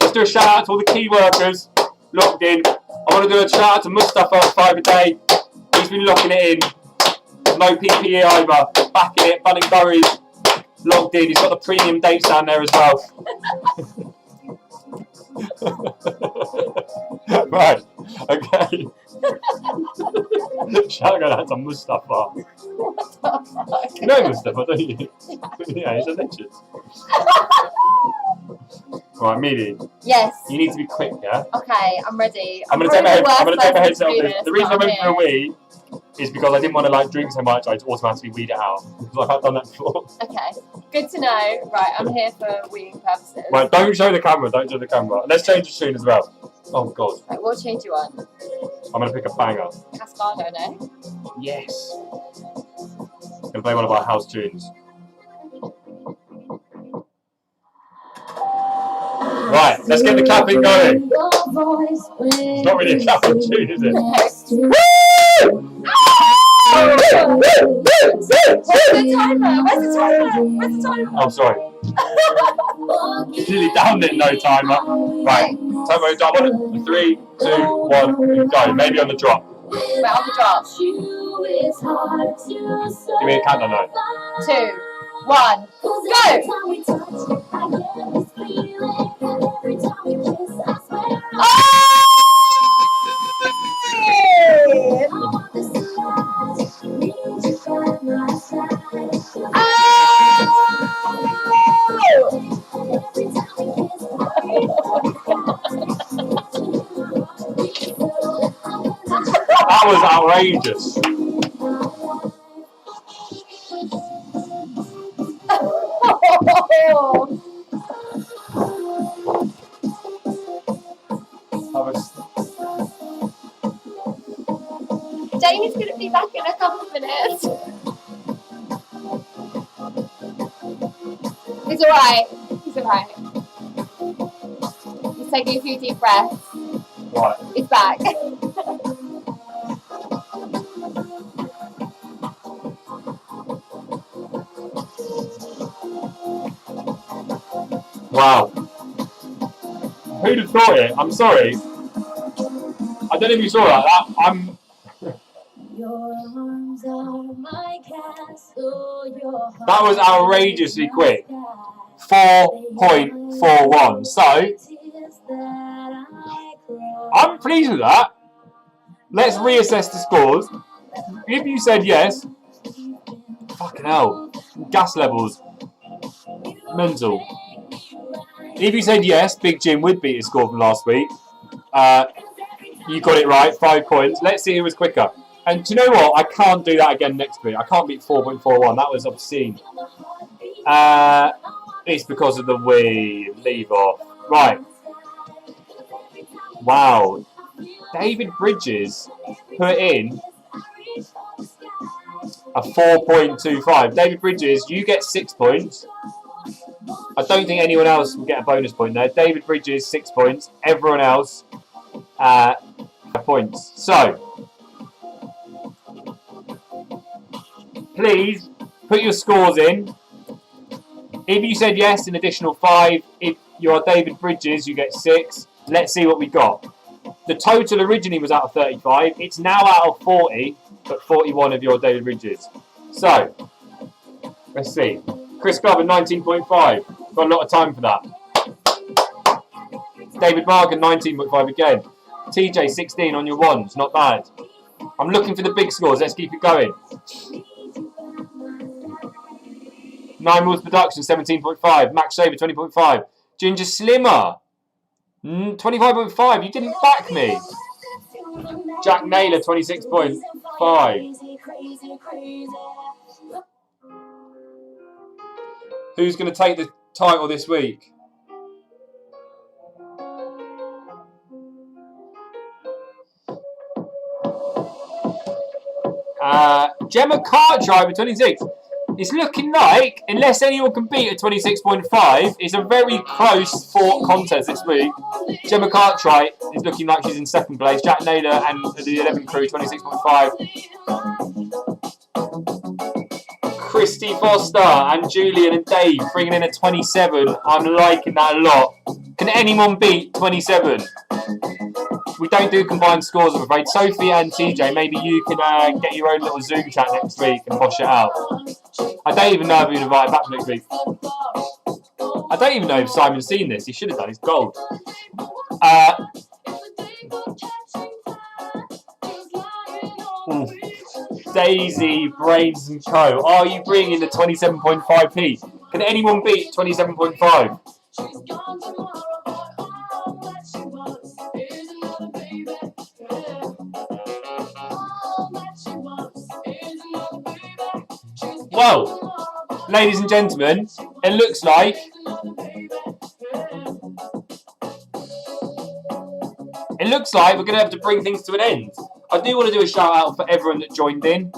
Let's do a shout out to all the key workers locked in. I want to do a shout out to Mustafa, 5 a day. He's been locking it in. No PPE either. Backing it. Bunning Burries logged in. He's got the premium dates down there as well. Right. Okay. Shout out to Mustafa. You know Mustafa, don't you? Yeah, he's a legend. Right, Mealy. Yes. You need to be quick, yeah? Okay, I'm ready. I'm gonna take my headset off. The reason I went for a wee is because I didn't want to drink so much, I just automatically weed it out. Because I've done that before. Okay, good to know. Right, I'm here for weeding purposes. Right, don't show the camera, don't show the camera. Let's change the tune as well. Oh god. Right, what tune do you want? I'm gonna pick a banger. Cascado, no? Yes. Gonna play one of our house tunes. Right, let's get the clapping going. It's not really a clapping tune, is it? Where's the timer? Where's the timer? I'm sorry. Nearly down it, no timer. Right, timer is done. 3, 2, 1, go. Maybe on the drop. Wait, on the drop. Give me a countdown now. 2, 1, That was outrageous. Jamie's going to be back in a couple of minutes. He's alright. He's alright. He's taking a few deep breaths. Right. He's back. Wow. Who who'd have thought it? I'm sorry. I don't know if you saw that. That was outrageously quick. 4.41. So, I'm pleased with that. Let's reassess the scores. If you said yes, fucking hell, gas levels, mental. If you said yes, Big Jim would beat his score from last week. You got it right, 5 points. Let's see who was quicker. And do you know what? I can't do that again next week. I can't beat 4.41. That was obscene. It's because of the leave off. Right. Wow. David Bridges put in a 4.25. David Bridges, you get 6 points. I don't think anyone else will get a bonus point there. David Bridges, 6 points. Everyone else, points. So, please put your scores in. If you said yes, an additional 5. If you are David Bridges, you get 6. Let's see what we got. The total originally was out of 35. It's now out of 40, but 41 of your David Bridges. So, let's see. Chris Glover, 19.5. Got a lot of time for that. David Barker, 19.5 again. TJ, 16 on your ones. Not bad. I'm looking for the big scores. Let's keep it going. 9 Wheels Production, 17.5. Max Shaver, 20.5. Ginger Slimmer, 25.5. You didn't back me. Jack Naylor, 26.5. Who's going to take the title this week? Gemma Cartwright with 26. It's looking like, unless anyone can beat a 26.5, it's a very close fought contest this week. Gemma Cartwright is looking like she's in second place. Jack Naylor and the 11 crew, 26.5. Christy Foster and Julian and Dave bringing in a 27. I'm liking that a lot. Can anyone beat 27? We don't do combined scores, I'm afraid. Sophie and TJ, maybe you can get your own little Zoom chat next week and bosh it out. I don't even know if you're invited back next week. I don't even know if Simon's seen this. He should have done. It's gold. Daisy, Brains and Co. Are you bringing the 27.5p? Can anyone beat 27.5? Well, ladies and gentlemen, it looks like we're going to have to bring things to an end. I do want to do a shout out for everyone that joined in.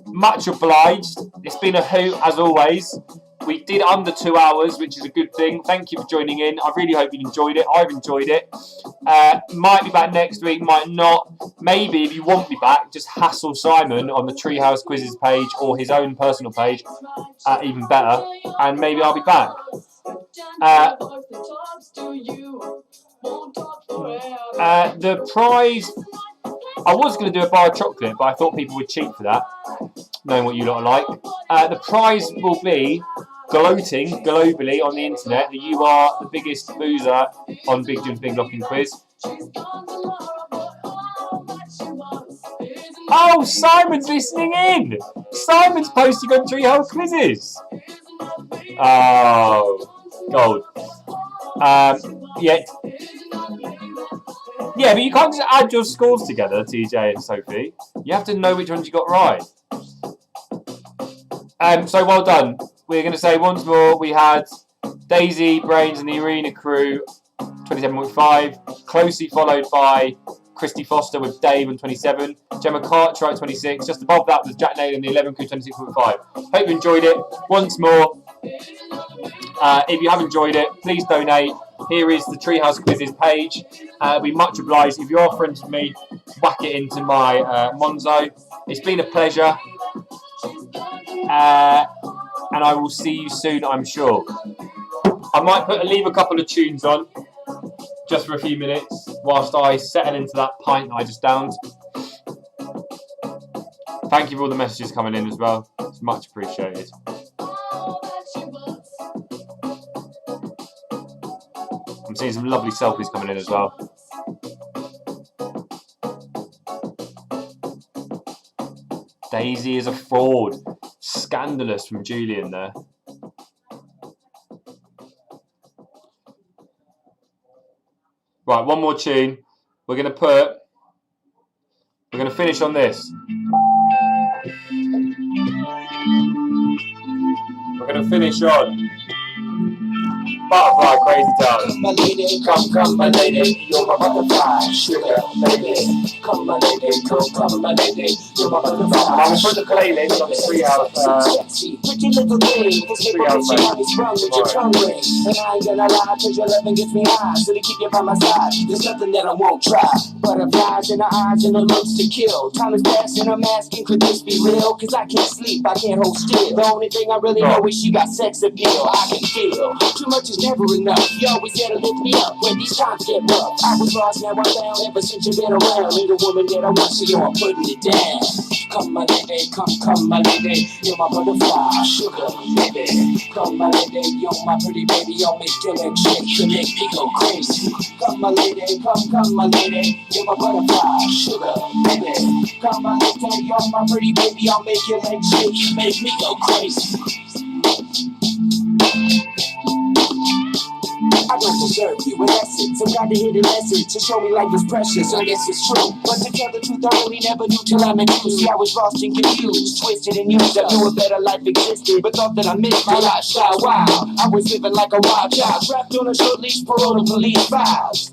Much obliged. It's been a hoot as always. We did under 2 hours, which is a good thing. Thank you for joining in. I really hope you enjoyed it. I've enjoyed it. Might be back next week, might not. Maybe if you want me back, just hassle Simon on the Treehouse Quizzes page or his own personal page. Even better. And maybe I'll be back. The prize... I was going to do a bar of chocolate, but I thought people would cheat for that, knowing what you lot are like. The prize will be gloating globally on the internet that you are the biggest boozer on Big Jim's Big Locking Quiz. Oh, Simon's listening in! Simon's posting on Treehouse Quizzes! Oh, gold. Yeah, but you can't just add your scores together, TJ and Sophie. You have to know which ones you got right. So well done. We're going to say once more, we had Daisy, Brains and the Arena crew, 27.5. Closely followed by Christy Foster with Dave on 27. Gemma Cartwright, 26. Just above that was Jack Naylor and the 11 crew, 26.5. Hope you enjoyed it. Once more, if you have enjoyed it, please donate. Here is the Treehouse Quizzes page. I'd be much obliged. If you are friends with me, whack it into my Monzo. It's been a pleasure. And I will see you soon, I'm sure. I might leave a couple of tunes on. just for a few minutes whilst I settle into that pint that I just downed. Thank you for all the messages coming in as well. It's much appreciated. I'm seeing some lovely selfies coming in as well. Daisy is a fraud. Scandalous from Julian there. Right, one more tune. We're going to finish on this. We're going to finish on Butterfly, Crazy Town. Come my lady, come my lady, you're my butterfly, sugar baby. Come my lady, come my lady, you're my butterfly. I'm going to put the playlist on 3 out of pretty little thing, this little bitch you have is sprung with your tongue ring. And I ain't gonna lie, cause your loving gets me high. So to keep you by my side, there's nothing that I won't try. Butterflies in her eyes and her looks to kill. Time is passing, I'm asking, could this be real? Cause I can't sleep, I can't hold still. The only thing I really know is she got sex appeal. I can feel too much is never enough. You always there to lift me up when these times get rough. I was lost, now I'm found. Ever since you've been around, need a woman that I want, so you're putting it down. Come my lady, come my lady, you're my butterfly, sugar baby. Come my lady, you're my pretty baby, I'll make your legs shake, you make me go crazy. Come my lady, come my lady, you're my butterfly, sugar baby. Come my lady, you're my pretty baby, I'll make your legs shake, you make me go crazy. I don't deserve you, in essence, some kind of hidden message to show me life is precious, I guess it's true. But to tell the truth, I really never knew till I met you. See, I was lost and confused, twisted and used. I knew a better life existed, but thought that I missed my lifestyle. Wow, I was living like a wild child, trapped on a short leash, parole to police files.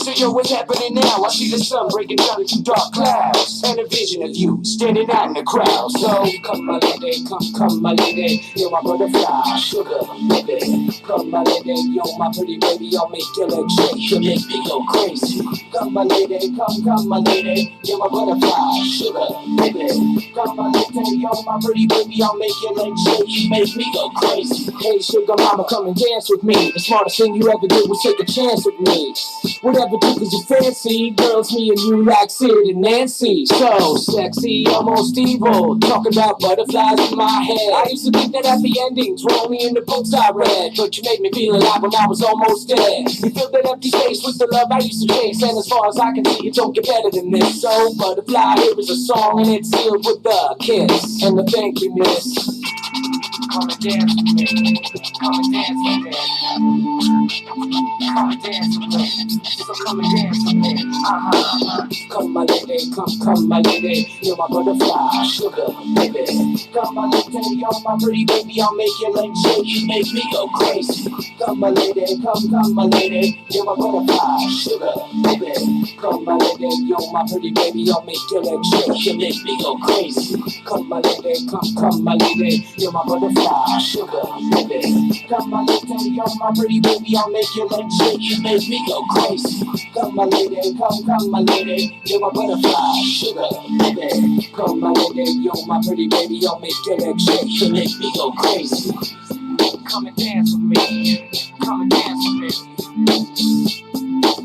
So yo, what's happening now? I see the sun breaking down into dark clouds, and a vision of you standing out in the crowd. So come my lady, come my lady, you're my butterfly, sugar baby. Come my lady, you're my pretty baby, I'll make your legs shake, you make me go crazy. Come my lady, come my lady, you're my butterfly, sugar baby. Come my lady, you're my pretty baby, I'll make your legs shake, you make me go crazy. Hey sugar mama, come and dance with me. The smartest thing you ever did was take a chance with me. Whatever because you're fancy, girls, me and you like Sid and Nancy. So sexy, almost evil, talking about butterflies in my head. I used to think that happy endings were only in the books I read, but you made me feel alive when I was almost dead. You filled that empty space with the love I used to chase, and as far as I can see, it don't get better than this. So butterfly, here is a song, and it's sealed with a kiss and a thank you, miss. Come and dance with me, come and dance with me. Come and dance with me, so come and dance with me. Come my lady, come my lady, you're my butterfly, sugar baby. Come my lady, you're my pretty baby, I'll make your legs shake, you make me go crazy. Come my lady, come my lady, you're my butterfly, sugar baby. Come my lady, you're my pretty baby, I'll make your legs shake, you make me go crazy. Come my lady, come my lady, you're my butterfly, sugar baby. Come my lady, you're my pretty baby, I'll make your legs shake, you make me go crazy. Come my lady, come my lady, you're my butterfly, sugar baby. Come my lady, you're my pretty baby, I'll make your legs shake, you make me go crazy. Come and dance with me, come and dance with me.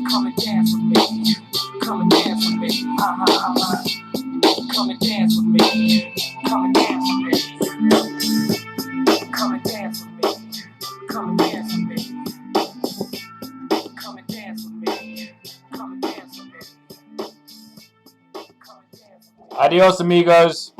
Come and dance with me, come and dance with me. Come and dance with me, come and dance with me. Come and dance with me, come and dance with me. Come and dance with me, come and dance with me. Come and dance with me. Adios, amigos.